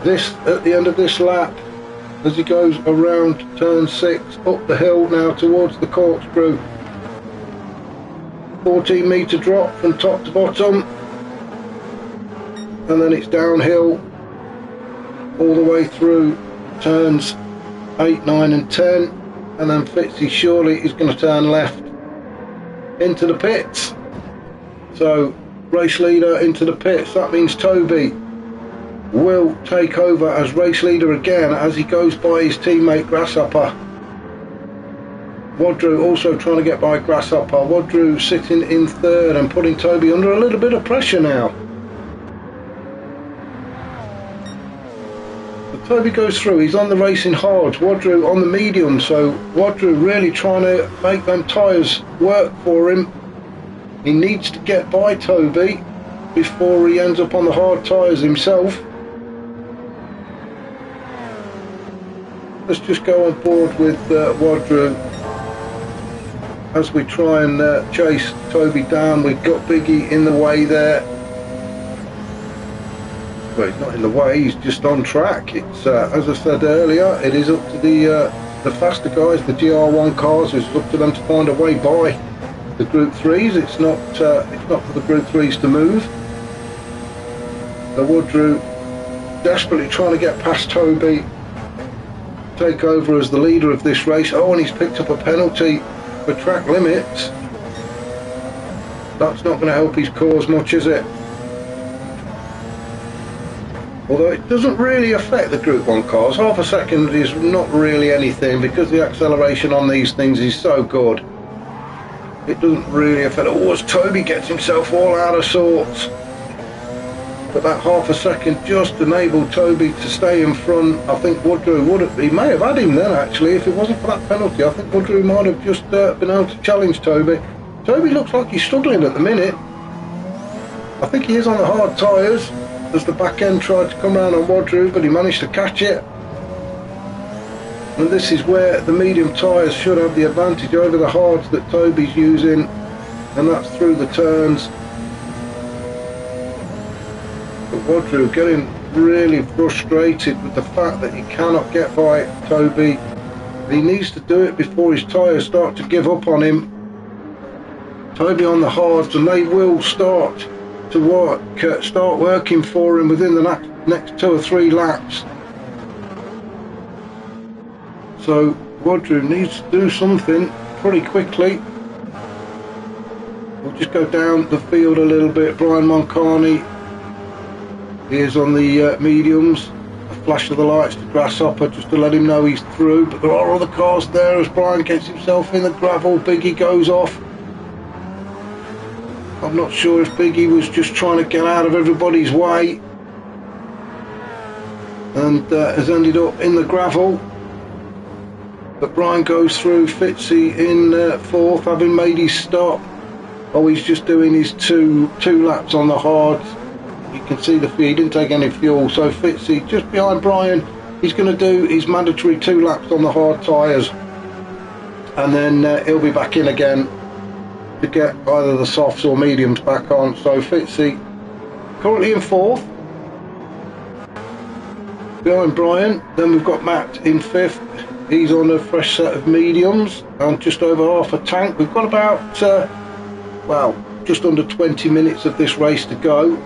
this at the end of this lap as he goes around turn 6 up the hill now towards the corkscrew. 14-metre drop from top to bottom, and then it's downhill all the way through turns 8, 9 and 10, and then Fitzy surely is going to turn left into the pits. So race leader into the pits. That means Toby will take over as race leader again as he goes by his teammate Grasshopper. Wadru also trying to get by Grasshopper. Wadru sitting in 3rd and putting Toby under a little bit of pressure now. Toby goes through, he's on the racing hards, Wadru on the medium, so Wadru really trying to make them tyres work for him. He needs to get by Toby before he ends up on the hard tyres himself. Let's just go on board with Wadru as we try and chase Toby down. We've got Biggie in the way there. Well, he's not in the way, he's just on track. It's as I said earlier, it is up to the faster guys, the GR1 cars. It's up to them to find a way by the Group 3s. It's not for the Group 3s to move. So Wadru desperately trying to get past Toby take over as the leader of this race. Oh, and he's picked up a penalty for track limits. That's not going to help his cause much, is it? Although it doesn't really affect the Group 1 cars. Half a second is not really anything because the acceleration on these things is so good. It doesn't really affect. Oh, as Toby gets himself all out of sorts. But that half a second just enabled Toby to stay in front. I think Woodrow he may have had him then actually. If it wasn't for that penalty, I think Woodrow might have just been able to challenge Toby. Toby looks like he's struggling at the minute. I think he is on the hard tyres as the back end tried to come round on Woodrow, but he managed to catch it. And this is where the medium tyres should have the advantage over the hards that Toby's using, and that's through the turns. But Woodrow getting really frustrated with the fact that he cannot get by Toby. He needs to do it before his tyres start to give up on him. Toby on the hards, and they will start to start working for him within the next 2 or 3 laps. So Woodrow needs to do something pretty quickly. We'll just go down the field a little bit. Brian Moncani is on the mediums. A flash of the lights to Grasshopper just to let him know he's through, but there are other cars there as Brian gets himself in the gravel. Biggie goes off. I'm not sure if Biggie was just trying to get out of everybody's way and has ended up in the gravel. But Brian goes through. Fitzy in 4th, having made his stop. Oh, he's just doing his two laps on the hards. You can see he didn't take any fuel. So Fitzy just behind Brian. He's going to do his mandatory 2 laps on the hard tyres, and then he'll be back in again to get either the softs or mediums back on. So Fitzy currently in 4th behind Brian. Then we've got Matt in 5th. He's on a fresh set of mediums and just over half a tank. We've got about just under 20 minutes of this race to go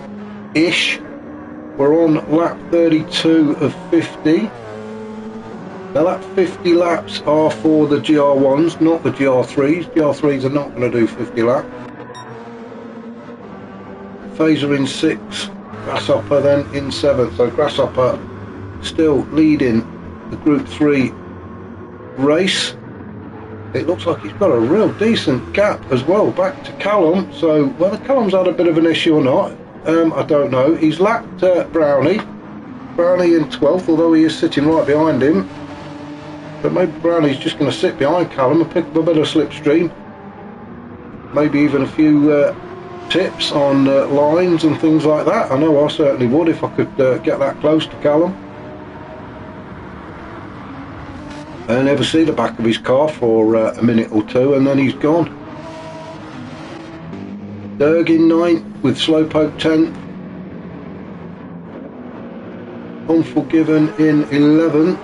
ish. We're on lap 32 of 50. Now that 50 laps are for the GR1s, not the GR3s. GR3s are not going to do 50 laps. Phaser in 6, Grasshopper then in 7th. So Grasshopper still leading the Group 3 race. It looks like he's got a real decent gap as well back to Callum. So whether Callum's had a bit of an issue or not, I don't know. He's lapped Brownie in 12th, although he is sitting right behind him. But maybe Brownie's just going to sit behind Callum and pick up a bit of slipstream. Maybe even a few tips on lines and things like that. I know I certainly would if I could get that close to Callum. I never see the back of his car for a minute or two, and then he's gone. Derg in 9th with Slowpoke 10th. Unforgiven in 11th.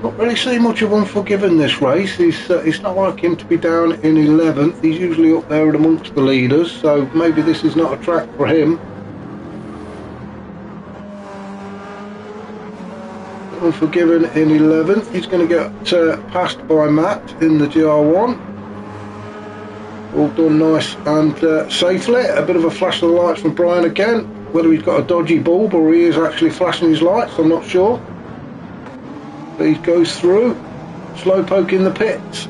Not really see much of Unforgiven this race. It's not like him to be down in 11th. He's usually up there amongst the leaders, so maybe this is not a track for him. Unforgiven in 11th. He's going to get passed by Matt in the GR1. All done nice and safely. A bit of a flash of the lights from Brian again. Whether he's got a dodgy bulb or he is actually flashing his lights, I'm not sure. But he goes through. Slowpoke in the pits.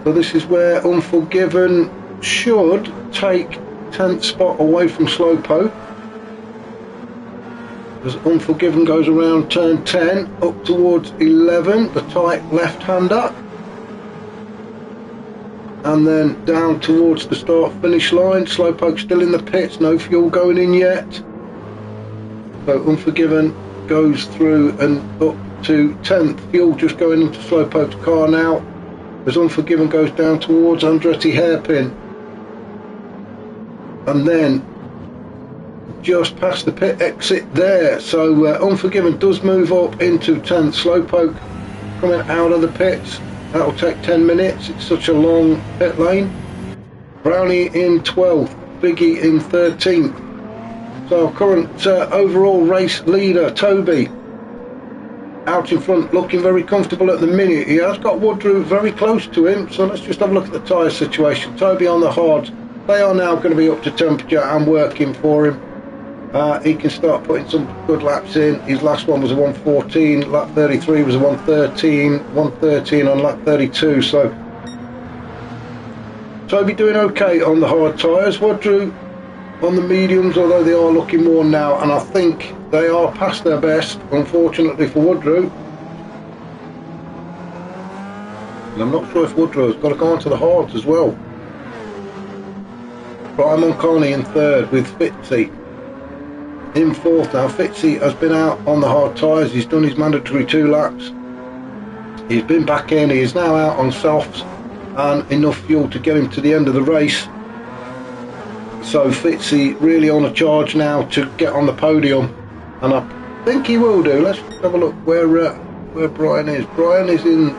So this is where Unforgiven should take 10th spot away from Slowpoke. As Unforgiven goes around turn 10 up towards 11, the tight left-hander, and then down towards the start-finish line. Slowpoke still in the pits, no fuel going in yet. So Unforgiven goes through and up to 10th. Fuel just going into Slowpoke's car now, as Unforgiven goes down towards Andretti hairpin, and then just past the pit exit there. So Unforgiven does move up into 10th. Slowpoke coming out of the pits. That'll take 10 minutes. It's such a long pit lane. Brownie in 12th. Biggie in 13th. So our current overall race leader, Toby, out in front, looking very comfortable at the minute. He has got Woodrow very close to him, so let's just have a look at the tyre situation. Toby on the hards, they are now going to be up to temperature and working for him. He can start putting some good laps in. His last one was a 1:14, lap 33 was a 1:13 on lap 32, so Toby doing okay on the hard tyres. Woodrow on the mediums, although they are looking more now, and I think they are past their best, unfortunately for Woodrow. And I'm not sure if Woodrow has got to go onto the hards as well. Brian Moncani in third with Fitzy in fourth now. Fitzy has been out on the hard tyres. He's done his mandatory 2 laps. He's been back in. He is now out on softs and enough fuel to get him to the end of the race. So Fitzy really on a charge now to get on the podium, and I think he will do. Let's have a look where Brian is. Brian is in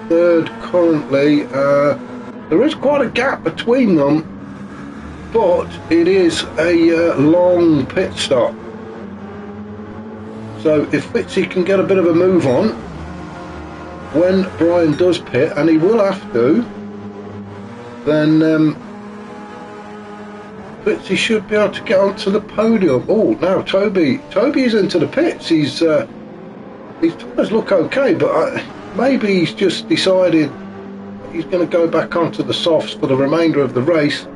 third currently. There is quite a gap between them, but it is a long pit stop. So if Fitzy can get a bit of a move on when Brian does pit, and he will have to, then Fitzy should be able to get onto the podium. Oh, now Toby is into the pits. His tyres look okay, but maybe he's just decided he's going to go back onto the softs for the remainder of the race.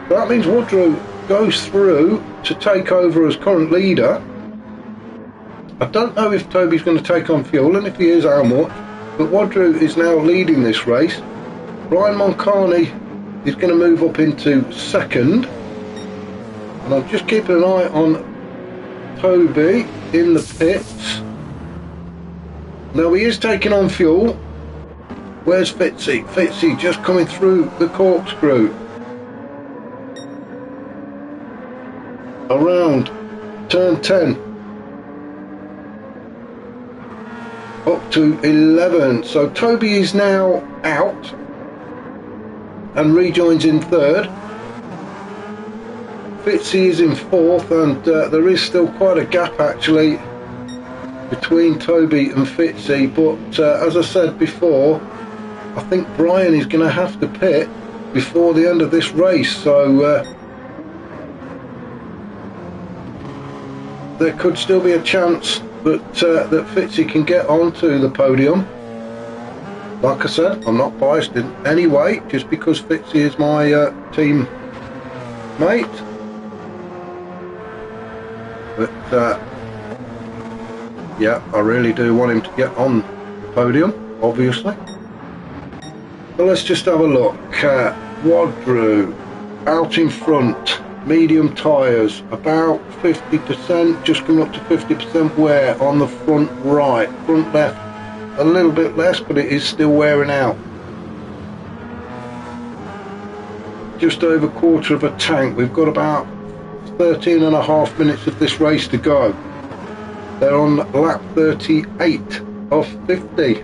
That means Woodrow goes through to take over as current leader. I don't know if Toby's going to take on fuel, and if he is, how much. But Woodrow is now leading this race. Brian Moncani is going to move up into second. And I'm just keeping an eye on Toby in the pits. Now he is taking on fuel. Where's Fitzy? Fitzy just coming through the corkscrew. Around turn 10. Up to 11. So Toby is now out and rejoins in third. Fitzy is in fourth, and there is still quite a gap actually between Toby and Fitzy, but as I said before, I think Brian is going to have to pit before the end of this race, so there could still be a chance that that Fitzy can get onto the podium. Like I said, I'm not biased in any way, just because Fitzy is my team mate. But yeah, I really do want him to get on the podium, obviously. So let's just have a look. Woodrow out in front, medium tyres, about 50%, just coming up to 50% wear on the front right. Front left a little bit less, but it is still wearing out. Just over a quarter of a tank. We've got about 13.5 minutes of this race to go. They're on lap 38 of 50.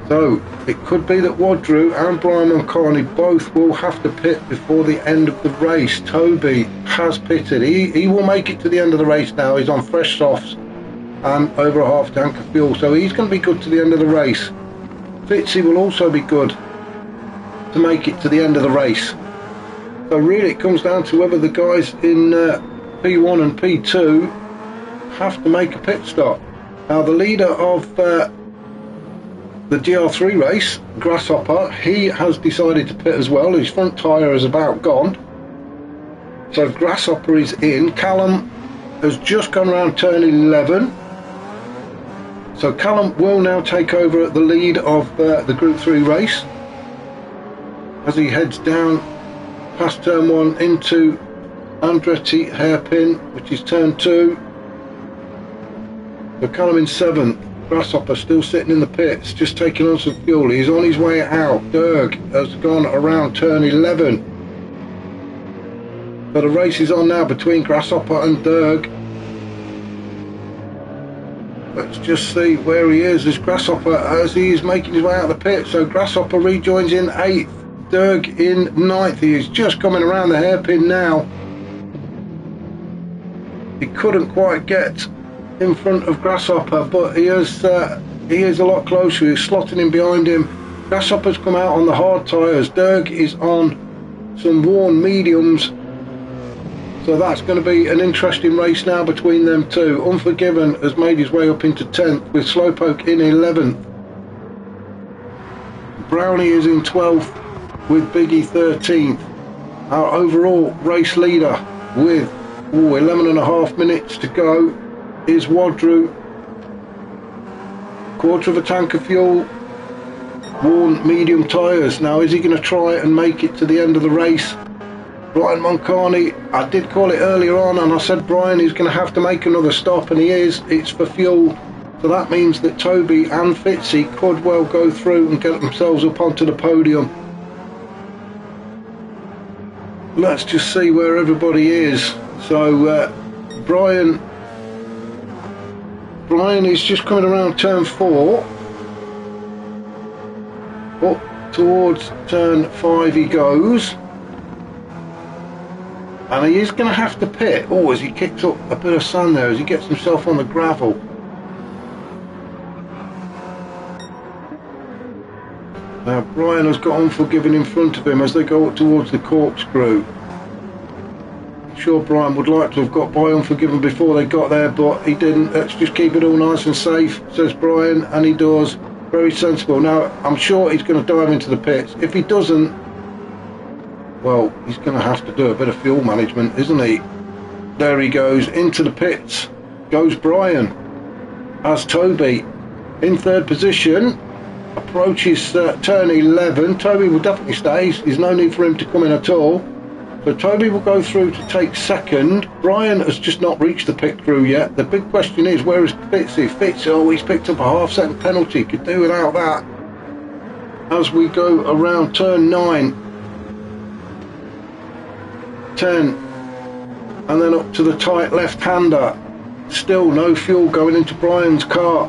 So it could be that Woodrow and Brian Moncani both will have to pit before the end of the race. Toby has pitted. He will make it to the end of the race now. He's on fresh softs and over a half tank of fuel, so he's going to be good to the end of the race. Fitzy will also be good to make it to the end of the race. So really it comes down to whether the guys in P1 and P2 have to make a pit stop. Now the leader of the GR3 race, Grasshopper, he has decided to pit as well. His front tyre is about gone. So Grasshopper is in. Callum has just gone around turn 11. So Callum will now take over at the lead of the Group 3 race as he heads down past turn 1 into Andretti hairpin, which is turn 2. So Callum in 7th. Grasshopper still sitting in the pits, just taking on some fuel. He's on his way out. Derg has gone around turn 11. So the race is on now between Grasshopper and Derg. Let's just see where he is as Grasshopper, as he is making his way out of the pit. So Grasshopper rejoins in 8th. Derg in 9th. He is just coming around the hairpin now. He couldn't quite get in front of Grasshopper, but he is a lot closer. He's slotting in behind him. Grasshopper's come out on the hard tyres. Derg is on some worn mediums. So that's going to be an interesting race now between them two. Unforgiven has made his way up into 10th with Slowpoke in 11th. Brownie is in 12th with Biggie 13th. Our overall race leader with 11.5 minutes to go is Wadru. Quarter of a tank of fuel, worn medium tyres. Now is he going to try and make it to the end of the race? Brian Moncani, I did call it earlier on and I said Brian is going to have to make another stop, and he is. It's for fuel, so that means that Toby and Fitzy could well go through and get themselves up onto the podium. Let's just see where everybody is. So Brian is just coming around turn 4, up towards turn 5 he goes. And he is going to have to pit. Oh, as he kicks up a bit of sand there, as he gets himself on the gravel. Now Brian has got Unforgiven in front of him as they go up towards the corkscrew. I'm sure Brian would like to have got by Unforgiven before they got there, but he didn't. Let's just keep it all nice and safe, says Brian, and he does. Very sensible. Now I'm sure he's going to dive into the pits. If he doesn't, well, he's going to have to do a bit of fuel management, isn't he? There he goes, into the pits goes Brian, as Toby in 3rd position, approaches turn 11. Toby will definitely stay, there's no need for him to come in at all. So Toby will go through to take 2nd. Brian has just not reached the pit crew yet. The big question is, where is Fitzy? Fitzy, oh, he's picked up a half-second penalty, could do without that. As we go around turn 9, 10, and then up to the tight left-hander. Still no fuel going into Brian's car.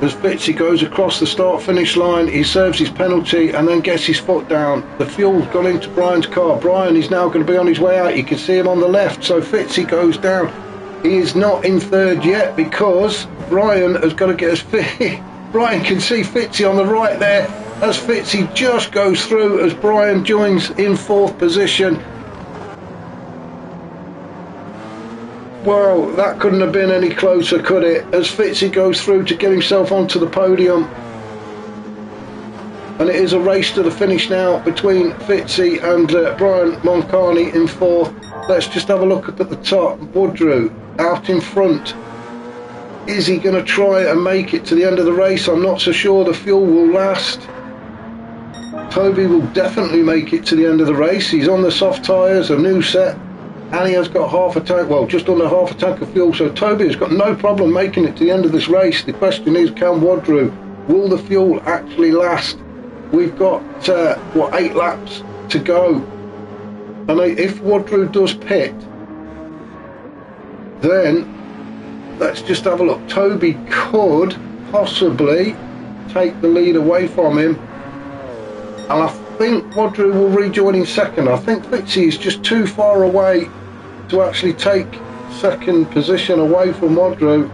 As Fitzy goes across the start-finish line, he serves his penalty and then gets his foot down. The fuel's gone into Brian's car. Brian is now going to be on his way out. You can see him on the left, so Fitzy goes down. He is not in 3rd yet because Brian has got to get his fit. Brian can see Fitzy on the right there as Fitzy just goes through as Brian joins in 4th position. Well, that couldn't have been any closer, could it? As Fitzy goes through to get himself onto the podium. And it is a race to the finish now between Fitzy and Brian Moncani in 4th. Let's just have a look up at the top. Woodrow out in front. Is he going to try and make it to the end of the race? I'm not so sure the fuel will last. Toby will definitely make it to the end of the race. He's on the soft tyres, a new set. And he has got half a tank, well, just under half a tank of fuel, so Toby has got no problem making it to the end of this race. The question is, can Wadru? Will the fuel actually last? We've got, 8 laps to go. And if Wadru does pit, then let's just have a look. Toby could possibly take the lead away from him. And I think Wadru will rejoin in 2nd. I think Fitzy is just too far away to actually take 2nd position away from Wadru.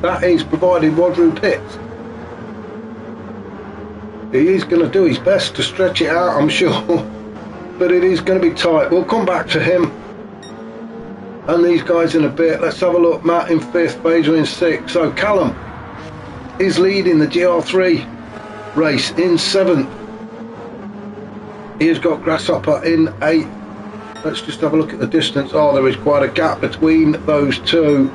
That is provided Wadru pits. He is going to do his best to stretch it out, I'm sure, but it is going to be tight. We'll come back to him and these guys in a bit. Let's have a look. Matt in 5th, Basil in 6th. So Callum is leading the GR3 race in 7th. He has got Grasshopper in 8th. Let's just have a look at the distance. Oh, there is quite a gap between those two.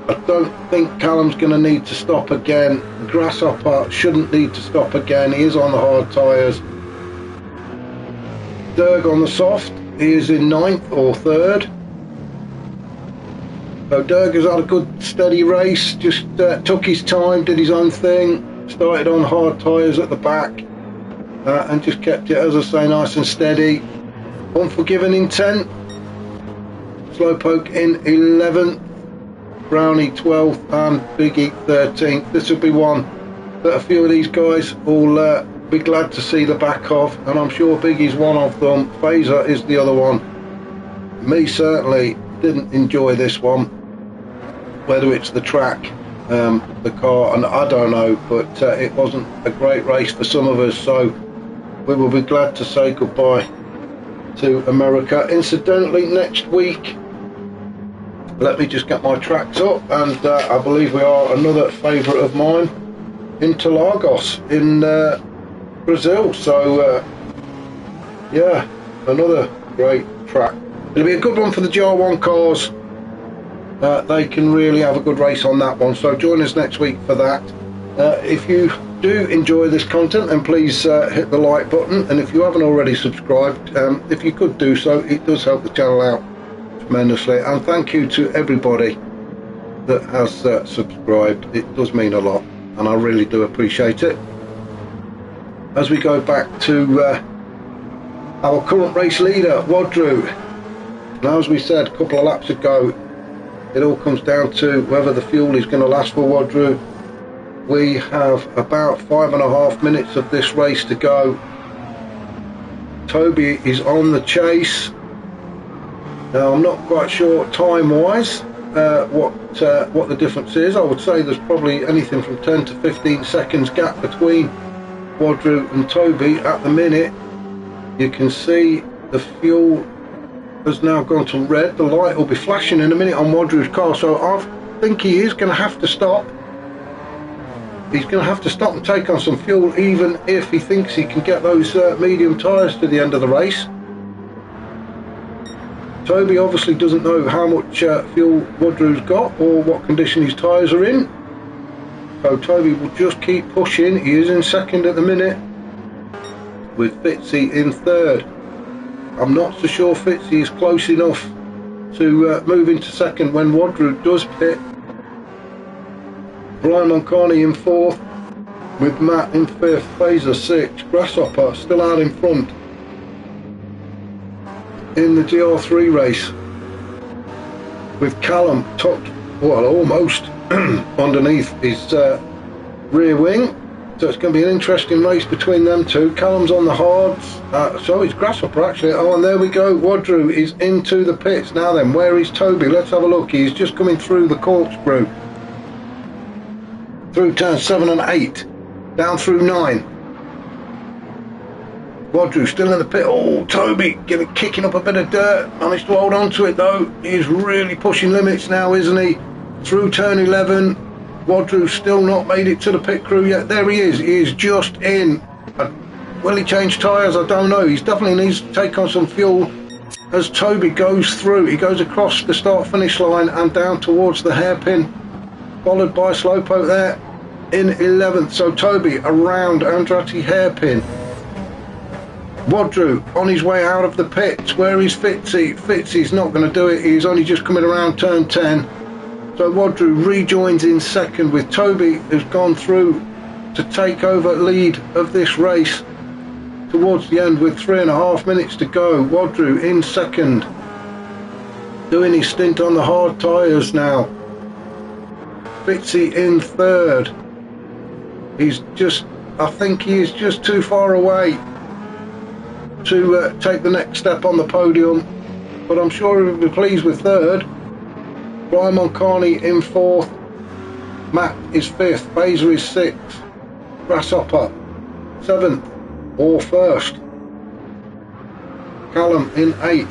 I don't think Callum's going to need to stop again. Grasshopper shouldn't need to stop again. He is on the hard tyres. Derg on the soft. He is in 9th or 3rd. So Derg has had a good steady race. Just took his time, did his own thing. Started on hard tyres at the back and just kept it, as I say, nice and steady. Unforgiven in 10th. Slowpoke in 11th. Brownie 12th and Biggie 13th. This will be one that a few of these guys will be glad to see the back of, and I'm sure Biggie's one of them. Phaser is the other one. Me certainly didn't enjoy this one, whether it's the track, the car, and I don't know, but it wasn't a great race for some of us, so we will be glad to say goodbye to America. Incidentally, next week, let me just get my tracks up, and I believe we are another favourite of mine, Interlagos in Brazil, so yeah, another great track. It'll be a good one for the GR1 cars. They can really have a good race on that one, so join us next week for that. If you do enjoy this content, then please hit the like button, and if you haven't already subscribed, if you could do so, it does help the channel out tremendously. And thank you to everybody that has subscribed. It does mean a lot, and I really do appreciate it. As we go back to our current race leader, Wadru. Now, as we said a couple of laps ago, it all comes down to whether the fuel is going to last for Wadru. We have about 5.5 minutes of this race to go. Toby is on the chase. Now, I'm not quite sure time-wise what the difference is. I would say there's probably anything from 10 to 15 seconds gap between Wadru and Toby at the minute. You can see the fuel has now gone to red. The light will be flashing in a minute on Wadru's car, so I think he is going to have to stop. He's going to have to stop and take on some fuel, even if he thinks he can get those medium tyres to the end of the race. Toby obviously doesn't know how much fuel Wadru's got or what condition his tyres are in, so Toby will just keep pushing. He is in second at the minute, with Fitzy in third. I'm not so sure Fitzy is close enough to move into second when Wadru does pit. Brian Moncani in fourth, with Matt in fifth, Phaser sixth, Grasshopper still out in front in the GR3 race, with Callum tucked, well, almost underneath his rear wing. So it's going to be an interesting race between them two. Callum's on the hards, so it's Grasshopper actually. Oh, and there we go, Wadru is into the pits. Now then, where is Toby? Let's have a look. He's just coming through the corkscrew, through turns 7 and 8, down through 9. Wadru still in the pit. Oh, Toby kicking up a bit of dirt, managed to hold on to it though. He's really pushing limits now, isn't he? Through turn 11. Wadru's still not made it to the pit crew yet. There he is just in. Will he change tyres? I don't know. He definitely needs to take on some fuel as Toby goes through. He goes across the start finish line and down towards the hairpin, followed by Slowpoke there in 11th. So Toby around Andrati hairpin. Wadru on his way out of the pits. Where is Fitzy? Fitzy's not going to do it. He's only just coming around turn 10. So Wadru rejoins in second, with Toby, who's gone through to take over lead of this race towards the end with 3.5 minutes to go. Wadru in second, doing his stint on the hard tyres now. Fitzy in third. I think he is just too far away to take the next step on the podium, but I'm sure he'll be pleased with third. Brian Moncani in fourth, Matt is fifth, Phaser is sixth, Grasshopper 7th or first, Callum in 8th.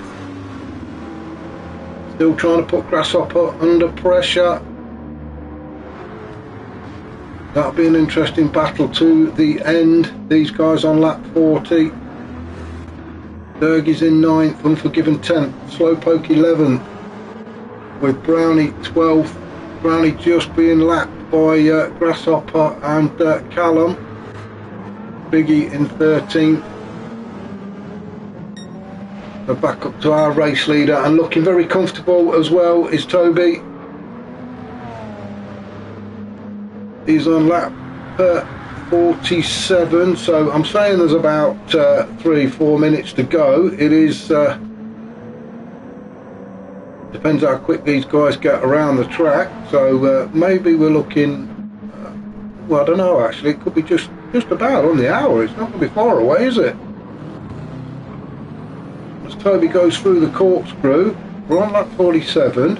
Still trying to put Grasshopper under pressure. That'll be an interesting battle to the end. These guys on lap 40. Derg is in 9th, Unforgiven 10th, Slowpoke 11th, with Brownie 12th. Brownie just being lapped by Grasshopper and Callum. Biggie in 13th. So back up to our race leader, and looking very comfortable as well is Toby. He's on lap 47, so I'm saying there's about 3-4 minutes to go. It is depends how quick these guys get around the track, so maybe we're looking well, I don't know, actually it could be just just about on the hour. It's not going to be far away, is it? As Toby goes through the corkscrew, we're on lap 47.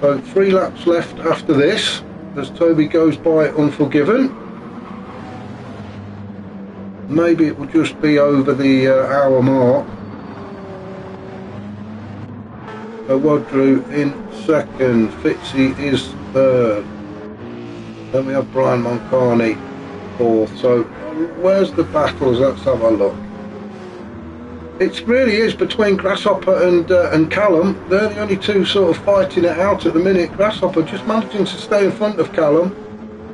So 3 laps left after this, as Toby goes by Unforgiven. Maybe it will just be over the hour mark. So Wadru in second, Fitzy is third. Then we have Brian Moncani fourth. So where's the battles? Let's have a look. It really is between Grasshopper and Callum. They're the only two sort of fighting it out at the minute. Grasshopper just managing to stay in front of Callum.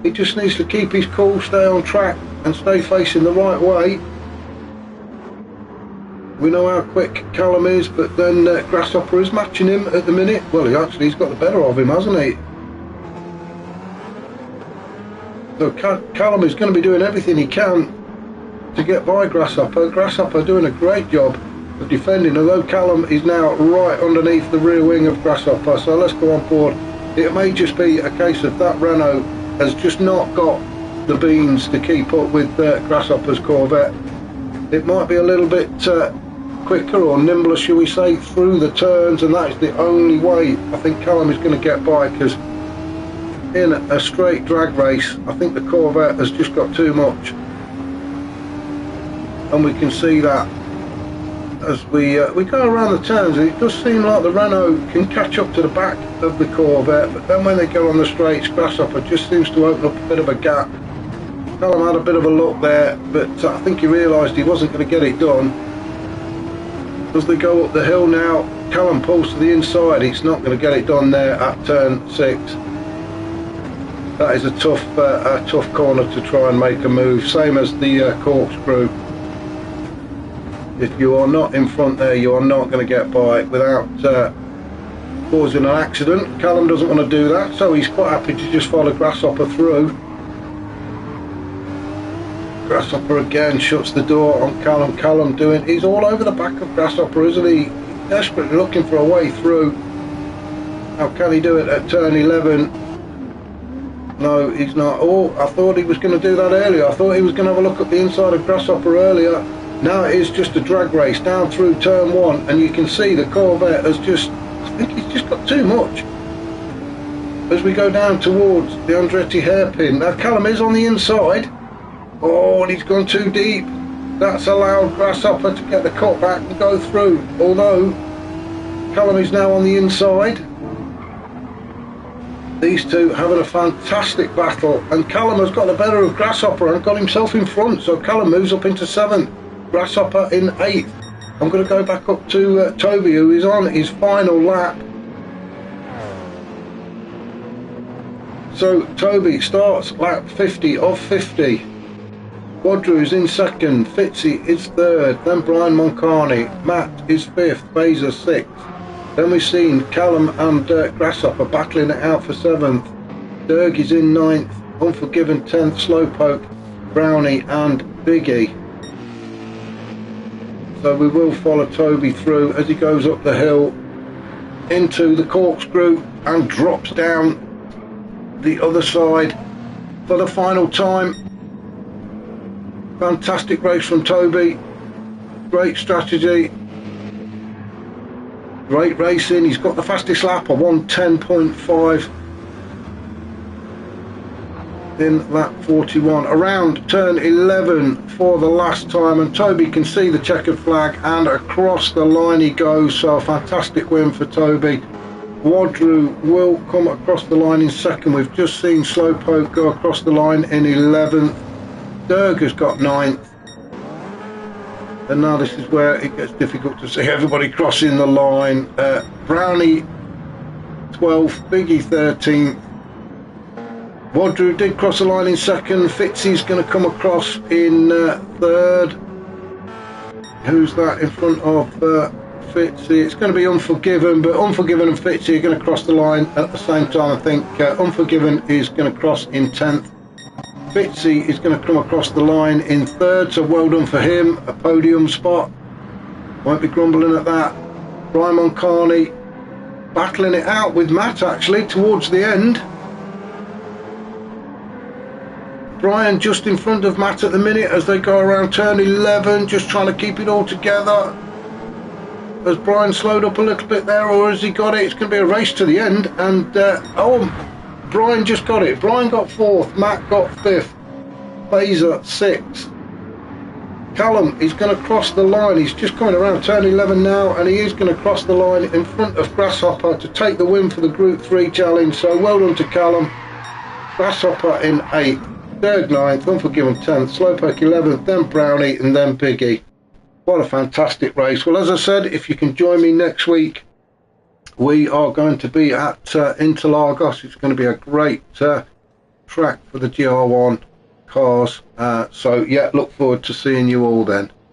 He just needs to keep his cool, stay on track and stay facing the right way. We know how quick Callum is, but then Grasshopper is matching him at the minute. Well, he's got the better of him, hasn't he? So Callum is going to be doing everything he can to get by Grasshopper. Grasshopper doing a great job of defending, although Callum is now right underneath the rear wing of Grasshopper. So let's go on board. It may just be a case of that Renault has just not got the beans to keep up with Grasshopper's Corvette. It might be a little bit quicker or nimbler, shall we say, through the turns, and that is the only way I think Callum is going to get by, because in a straight drag race I think the Corvette has just got too much, and we can see that as we go around the turns. It does seem like the Renault can catch up to the back of the Corvette, but then when they go on the straights, Grasshopper just seems to open up a bit of a gap. Callum had a bit of a look there, but I think he realised he wasn't going to get it done. As they go up the hill now, Callum pulls to the inside. He's not going to get it done there at turn 6. That is a tough corner to try and make a move, same as the corkscrew. If you are not in front there, you are not going to get by without causing an accident. Callum doesn't want to do that, so he's quite happy to just follow Grasshopper through. Grasshopper again shuts the door on Callum. Callum he's all over the back of Grasshopper, isn't he? Desperately looking for a way through. How can he do it at turn 11? No, he's not. Oh, I thought he was going to do that earlier. I thought he was going to have a look at the inside of Grasshopper earlier. Now it is just a drag race down through turn 1, and you can see the Corvette has I think he's just got too much. As we go down towards the Andretti hairpin, now Callum is on the inside. Oh, and he's gone too deep. That's allowed Grasshopper to get the cut back and go through, although Callum is now on the inside. These two having a fantastic battle, and Callum has got the better of Grasshopper and got himself in front, so Callum moves up into 7th, Grasshopper in 8th. I'm going to go back up to Toby, who is on his final lap. So Toby starts lap 50 of 50. Wadru is in 2nd, Fitzy is 3rd, then Brian Moncani, Matt is 5th, Baser 6th. Then we've seen Callum and Grasshopper battling it out for 7th. Derg is in 9th, Unforgiven 10th, Slowpoke, Brownie and Biggie. So we will follow Toby through as he goes up the hill into the corkscrew and drops down the other side for the final time. Fantastic race from Toby, great strategy, great racing. He's got the fastest lap, a 1:10.5 in lap 41, around turn 11 for the last time, and Toby can see the checkered flag and across the line he goes. So a fantastic win for Toby. Wadru will come across the line in 2nd. We've just seen Slowpoke go across the line in 11th. Derg has got 9th, and now this is where it gets difficult to see everybody crossing the line. Brownie 12th, Biggie 13th. Wadru did cross the line in 2nd. Fitzy's going to come across in 3rd. Who's that in front of Fitzy? It's going to be Unforgiven, but Unforgiven and Fitzy are going to cross the line at the same time. I think Unforgiven is going to cross in 10th. Fitzy is going to come across the line in 3rd, so well done for him, a podium spot. Won't be grumbling at that. Brian Moncani battling it out with Matt actually towards the end. Brian just in front of Matt at the minute as they go around turn 11, just trying to keep it all together. Has Brian slowed up a little bit there, or has he got it? It's going to be a race to the end. And oh, Brian just got it. Brian got 4th, Matt got 5th, Laser 6th. Callum is going to cross the line. He's just coming around turn 11 now, and he is going to cross the line in front of Grasshopper to take the win for the Group 3 challenge. So well done to Callum. Grasshopper in 8th, Derg 9th, Unforgiven 10th, Slowpoke 11th, then Brownie, and then Biggie. What a fantastic race. Well, as I said, if you can join me next week, we are going to be at Interlagos. It's going to be a great track for the GR1 cars. So yeah, look forward to seeing you all then.